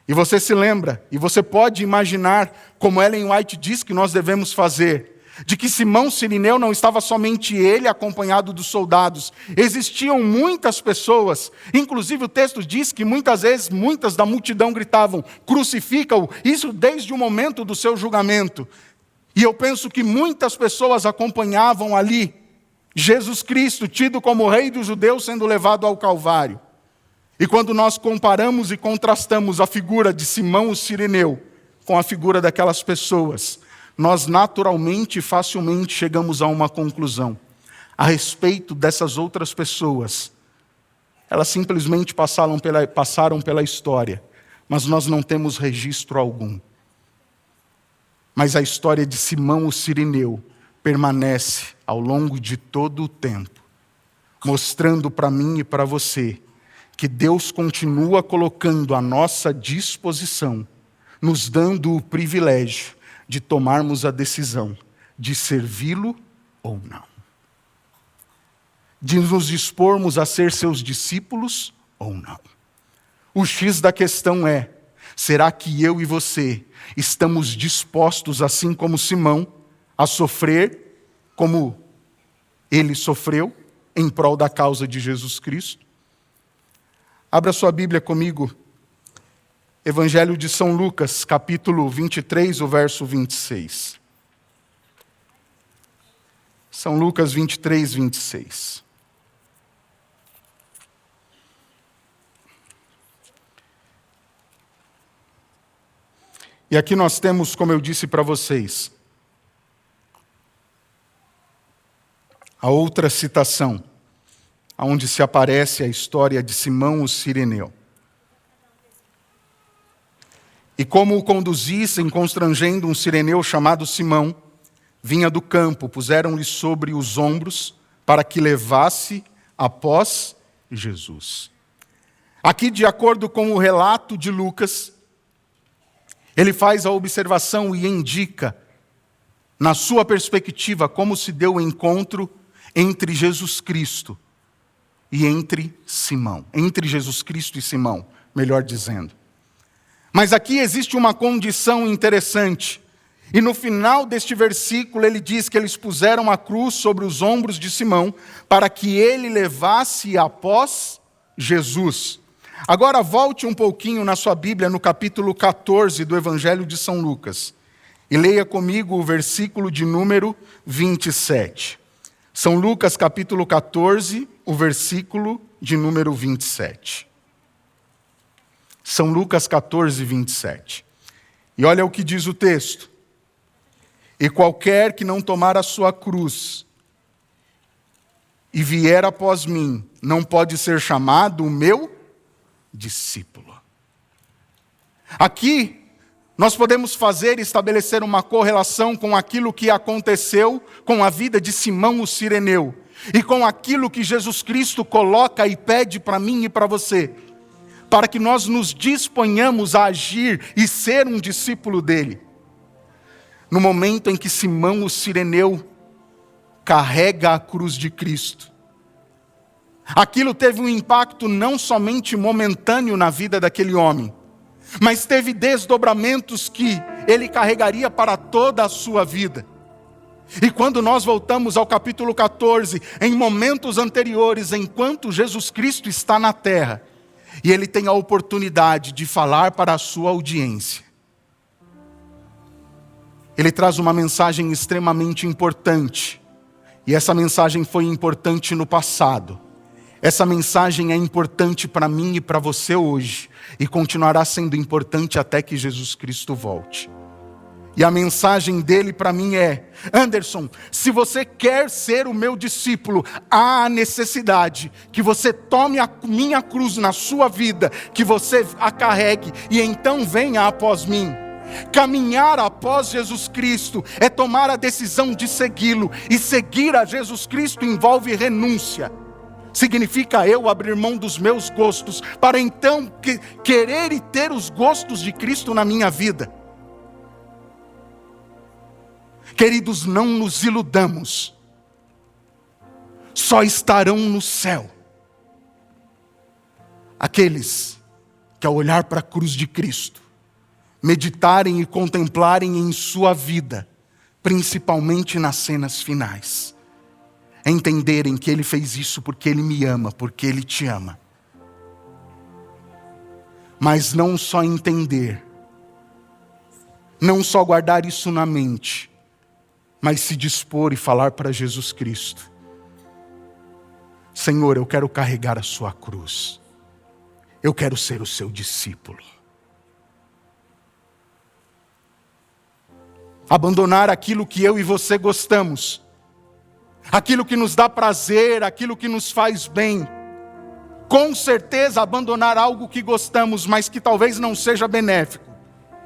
e você se lembra, e você pode imaginar, como Ellen White diz que nós devemos fazer, de que Simão Cirineu não estava somente ele acompanhado dos soldados, existiam muitas pessoas, inclusive o texto diz que muitas vezes, muitas da multidão gritavam: crucifica-o, isso desde o momento do seu julgamento. E eu penso que muitas pessoas acompanhavam ali Jesus Cristo, tido como Rei dos Judeus, sendo levado ao Calvário. E quando nós comparamos e contrastamos a figura de Simão o Cirineu com a figura daquelas pessoas, nós naturalmente e facilmente chegamos a uma conclusão. A respeito dessas outras pessoas, elas simplesmente passaram pela história, mas nós não temos registro algum. Mas a história de Simão o Cirineu permanece ao longo de todo o tempo, mostrando para mim e para você que Deus continua colocando à nossa disposição, nos dando o privilégio de tomarmos a decisão de servi-lo ou não. De nos dispormos a ser seus discípulos ou não. O X da questão é: será que eu e você estamos dispostos, assim como Simão, a sofrer como ele sofreu em prol da causa de Jesus Cristo? Abra sua Bíblia comigo, Evangelho de São Lucas, capítulo 23, o verso 26. São Lucas 23, 26. E aqui nós temos, como eu disse para vocês, a outra citação, onde se aparece a história de Simão o Cirineu. E como o conduzissem, constrangendo um sireneu chamado Simão, vinha do campo, puseram-lhe sobre os ombros para que levasse após Jesus. Aqui, de acordo com o relato de Lucas, ele faz a observação e indica, na sua perspectiva, como se deu o encontro entre Jesus Cristo e entre Simão. Entre Jesus Cristo e Simão, melhor dizendo. Mas aqui existe uma condição interessante. E no final deste versículo ele diz que eles puseram a cruz sobre os ombros de Simão para que ele levasse após Jesus. Agora volte um pouquinho na sua Bíblia no capítulo 14 do Evangelho de São Lucas. E leia comigo o versículo de número 27. São Lucas capítulo 14, o versículo de número 27. São Lucas 14, 27. E olha o que diz o texto. E qualquer que não tomar a sua cruz e vier após mim, não pode ser chamado o meu discípulo. Aqui, nós podemos fazer e estabelecer uma correlação com aquilo que aconteceu com a vida de Simão o Cireneu e com aquilo que Jesus Cristo coloca e pede para mim e para você, para que nós nos disponhamos a agir e ser um discípulo dele. No momento em que Simão o Cireneu carrega a cruz de Cristo, aquilo teve um impacto não somente momentâneo na vida daquele homem, mas teve desdobramentos que ele carregaria para toda a sua vida. E quando nós voltamos ao capítulo 14, em momentos anteriores, enquanto Jesus Cristo está na terra, e ele tem a oportunidade de falar para a sua audiência, ele traz uma mensagem extremamente importante. E essa mensagem foi importante no passado. Essa mensagem é importante para mim e para você hoje. E continuará sendo importante até que Jesus Cristo volte. E a mensagem dele para mim é: Anderson, se você quer ser o meu discípulo, há a necessidade que você tome a minha cruz na sua vida, que você a carregue e então venha após mim. Caminhar após Jesus Cristo é tomar a decisão de segui-lo, e seguir a Jesus Cristo envolve renúncia. Significa eu abrir mão dos meus gostos, para então querer e ter os gostos de Cristo na minha vida. Queridos, não nos iludamos, só estarão no céu aqueles que, ao olhar para a cruz de Cristo, meditarem e contemplarem em sua vida, principalmente nas cenas finais, entenderem que Ele fez isso porque Ele me ama, porque Ele te ama. Mas não só entender, não só guardar isso na mente, mas se dispor e falar para Jesus Cristo: Senhor, eu quero carregar a sua cruz, eu quero ser o seu discípulo. Abandonar aquilo que eu e você gostamos, aquilo que nos dá prazer, aquilo que nos faz bem. Com certeza abandonar algo que gostamos, mas que talvez não seja benéfico.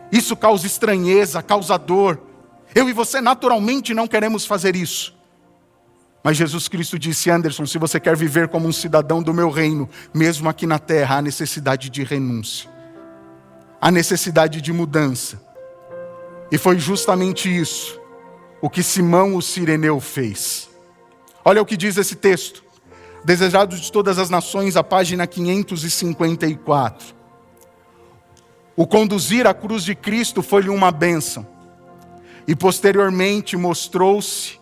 Isso causa estranheza, causa dor. Eu e você naturalmente não queremos fazer isso. Mas Jesus Cristo disse: Anderson, se você quer viver como um cidadão do meu reino, mesmo aqui na terra, há necessidade de renúncia, há necessidade de mudança. E foi justamente isso o que Simão o Cireneu fez. Olha o que diz esse texto. Desejado de todas as nações, a página 554. O conduzir a cruz de Cristo foi-lhe uma bênção. E posteriormente mostrou-se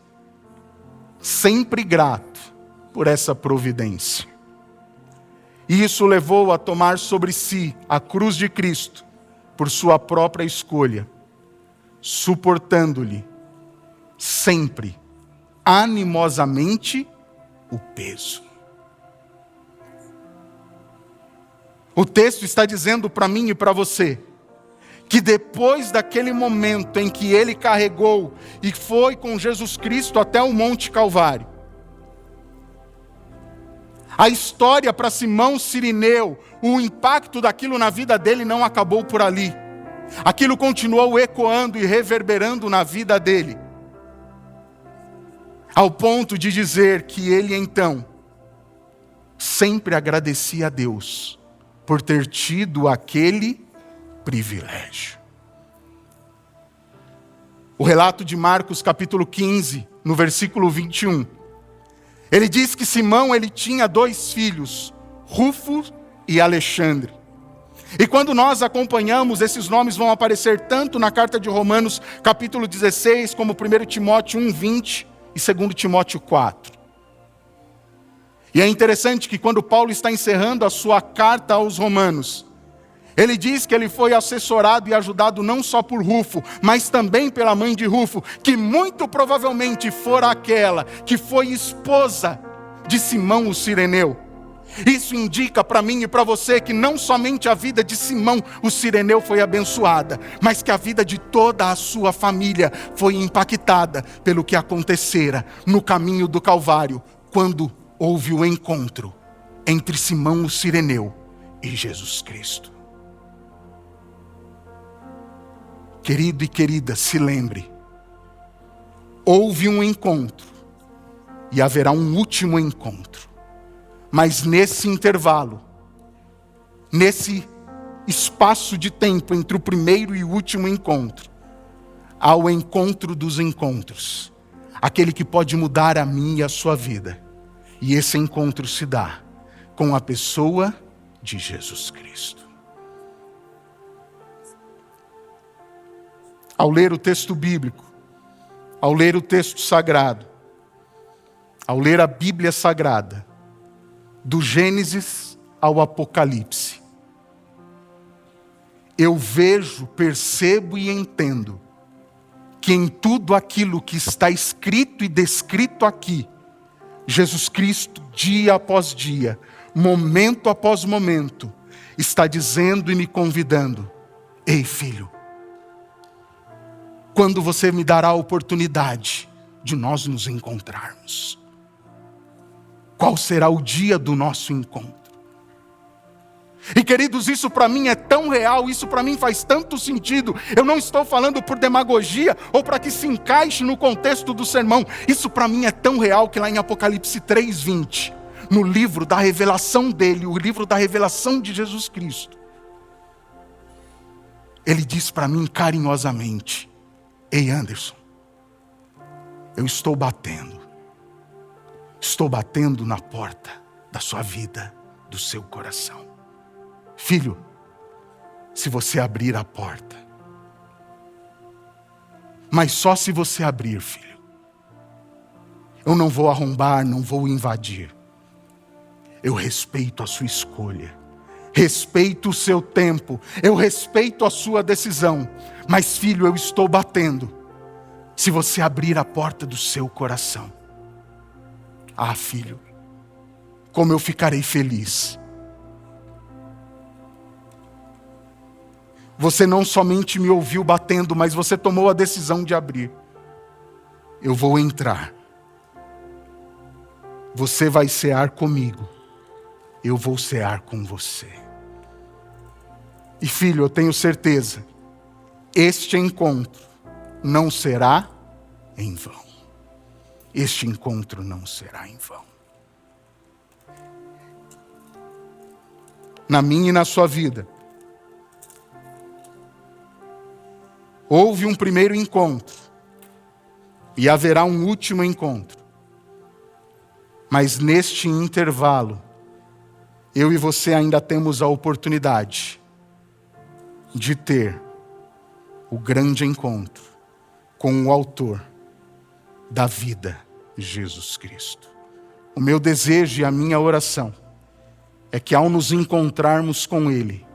sempre grato por essa providência. E isso levou a tomar sobre si a cruz de Cristo por sua própria escolha, suportando-lhe sempre, animosamente, o peso. O texto está dizendo para mim e para você, que depois daquele momento em que ele carregou e foi com Jesus Cristo até o Monte Calvário, a história para Simão Cireneu, o impacto daquilo na vida dele não acabou por ali. Aquilo continuou ecoando e reverberando na vida dele, ao ponto de dizer que ele então sempre agradecia a Deus por ter tido aquele privilégio. O relato de Marcos capítulo 15, no versículo 21, ele diz que Simão ele tinha 2 filhos, Rufo e Alexandre. E quando nós acompanhamos, esses nomes vão aparecer tanto na carta de Romanos capítulo 16, como 1 Timóteo 1:20 e 2 Timóteo 4. E é interessante que quando Paulo está encerrando a sua carta aos Romanos, ele diz que ele foi assessorado e ajudado não só por Rufo, mas também pela mãe de Rufo, que muito provavelmente fora aquela que foi esposa de Simão o Cireneu. Isso indica para mim e para você que não somente a vida de Simão o Cireneu foi abençoada, mas que a vida de toda a sua família foi impactada pelo que acontecera no caminho do Calvário, quando houve o encontro entre Simão o Cireneu e Jesus Cristo. Querido e querida, se lembre, houve um encontro e haverá um último encontro. Mas nesse intervalo, nesse espaço de tempo entre o primeiro e o último encontro, há o encontro dos encontros, aquele que pode mudar a minha e a sua vida. E esse encontro se dá com a pessoa de Jesus Cristo. Ao ler o texto bíblico, ao ler o texto sagrado, ao ler a Bíblia Sagrada, do Gênesis ao Apocalipse, eu vejo, percebo e entendo que em tudo aquilo que está escrito e descrito aqui, Jesus Cristo, dia após dia, momento após momento, está dizendo e me convidando: ei, filho, quando você me dará a oportunidade de nós nos encontrarmos? Qual será o dia do nosso encontro? E queridos, isso para mim é tão real, isso para mim faz tanto sentido. Eu não estou falando por demagogia ou para que se encaixe no contexto do sermão. Isso para mim é tão real que lá em Apocalipse 3:20, no livro da revelação dele, o livro da revelação de Jesus Cristo, ele diz para mim carinhosamente: ei, Anderson, eu estou batendo na porta da sua vida, do seu coração. Filho, se você abrir a porta, mas só se você abrir, filho, eu não vou arrombar, não vou invadir. Eu respeito a sua escolha, respeito o seu tempo, eu respeito a sua decisão, mas filho, eu estou batendo. Se você abrir a porta do seu coração, ah, filho, como eu ficarei feliz. Você não somente me ouviu batendo, mas você tomou a decisão de abrir. Eu vou entrar. Você vai cear comigo. Eu vou cear com você. E filho, eu tenho certeza, este encontro não será em vão. Este encontro não será em vão. Na minha e na sua vida, houve um primeiro encontro e haverá um último encontro. Mas neste intervalo, eu e você ainda temos a oportunidade de ter o grande encontro com o autor da vida, Jesus Cristo. O meu desejo e a minha oração é que ao nos encontrarmos com Ele,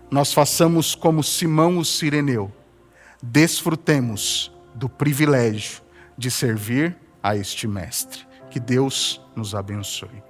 nós façamos como Simão o Cireneu, desfrutemos do privilégio de servir a este Mestre. Que Deus nos abençoe.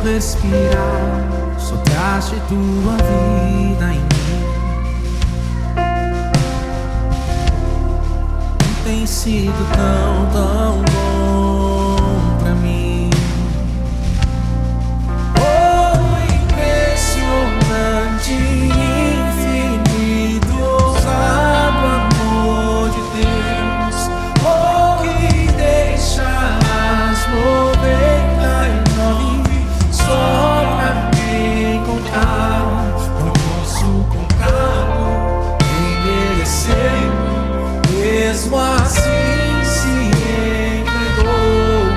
respirar, sopraste tua vida em mim. Tem sido tão, tão bom pra mim. Oh, impressionante, infinito, ousado amor de Deus. Oh, que deixa as 99 só pra me encontrar. Não posso comprá-lo, nem merecer. Mesmo assim se entregou.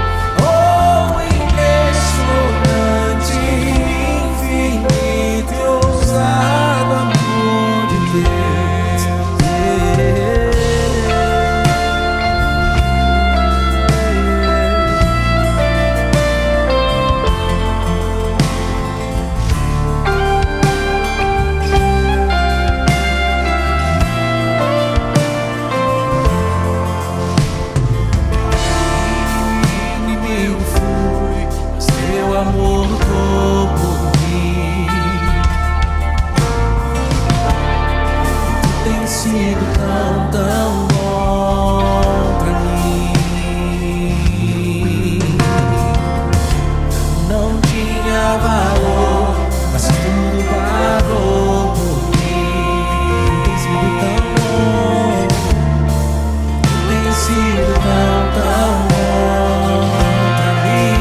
Oh, impressionante, infinito e ousado amor de Deus. Amor lutou por mim. Tu tens sido tão, tão bom pra mim. Não tinha valor, mas tudo pagou por mim. Tens sido tão bom. Tu tens sido tão, tão bom pra mim.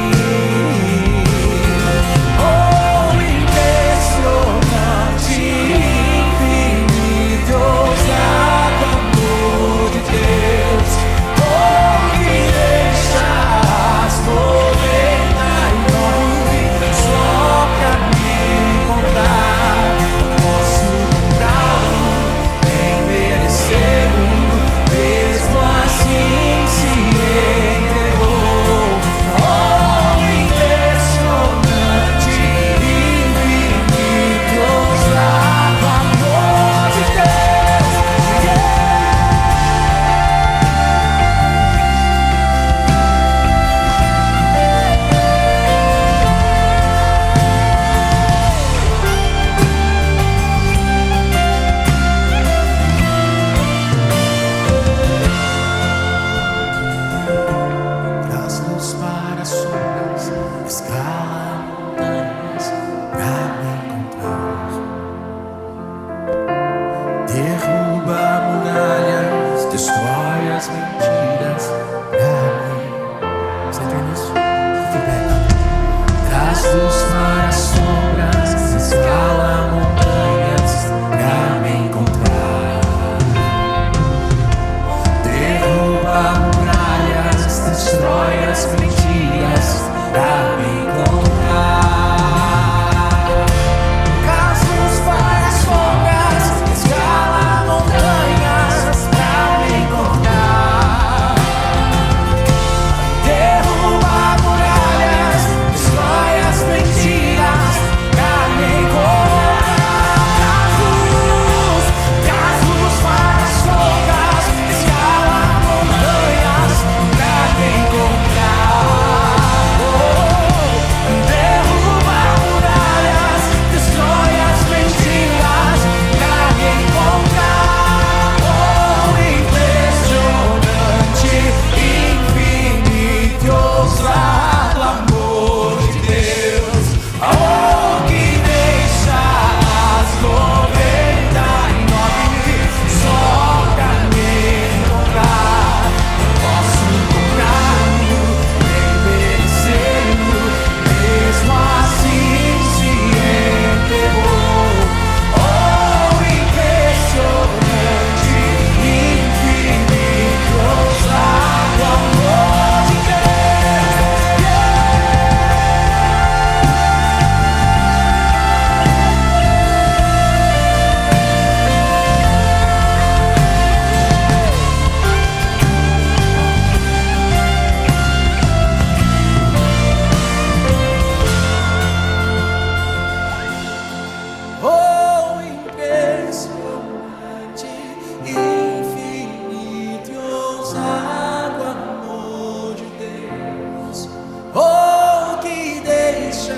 Oh, que deixa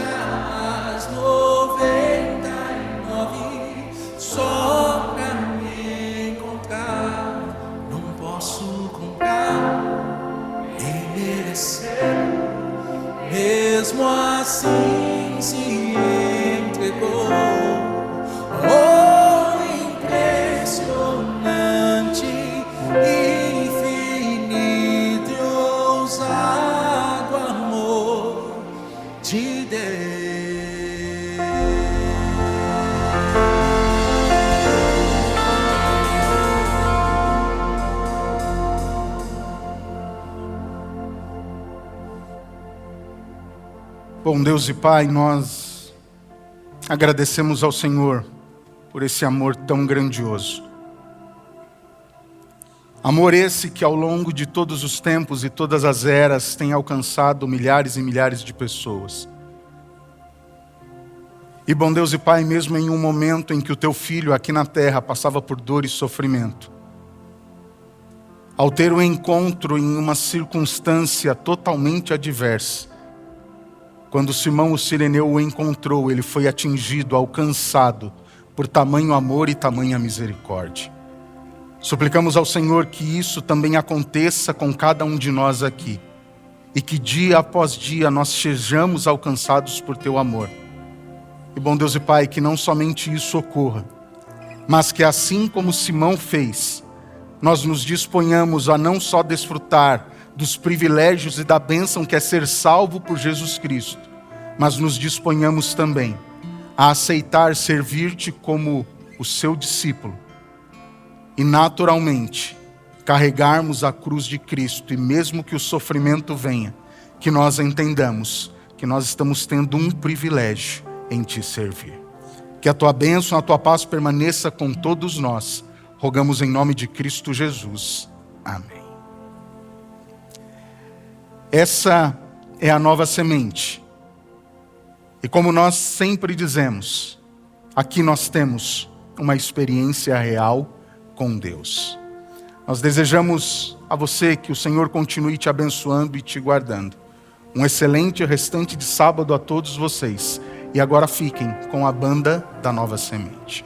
assim se entregou. Oh, impressionante, infinito e ousado amor de Deus. Bom Deus e Pai, nós agradecemos ao Senhor por esse amor tão grandioso. Amor esse que ao longo de todos os tempos e todas as eras tem alcançado milhares e milhares de pessoas. E bom Deus e Pai, mesmo em um momento em que o Teu Filho aqui na terra passava por dor e sofrimento, ao ter um encontro em uma circunstância totalmente adversa, quando Simão o Cireneu o encontrou, ele foi atingido, alcançado por tamanho amor e tamanha misericórdia. Suplicamos ao Senhor que isso também aconteça com cada um de nós aqui, e que dia após dia nós sejamos alcançados por Teu amor. E bom Deus e Pai, que não somente isso ocorra, mas que assim como Simão fez, nós nos disponhamos a não só desfrutar dos privilégios e da bênção que é ser salvo por Jesus Cristo, mas nos disponhamos também a aceitar servir-te como o seu discípulo e naturalmente carregarmos a cruz de Cristo, e mesmo que o sofrimento venha, que nós entendamos que nós estamos tendo um privilégio em te servir. Que a tua bênção, a tua paz permaneça com todos nós. Rogamos em nome de Cristo Jesus. Amém. Essa é a nova semente. E como nós sempre dizemos, aqui nós temos uma experiência real com Deus. Nós desejamos a você que o Senhor continue te abençoando e te guardando. Um excelente restante de sábado a todos vocês. E agora fiquem com a banda da Nova Semente.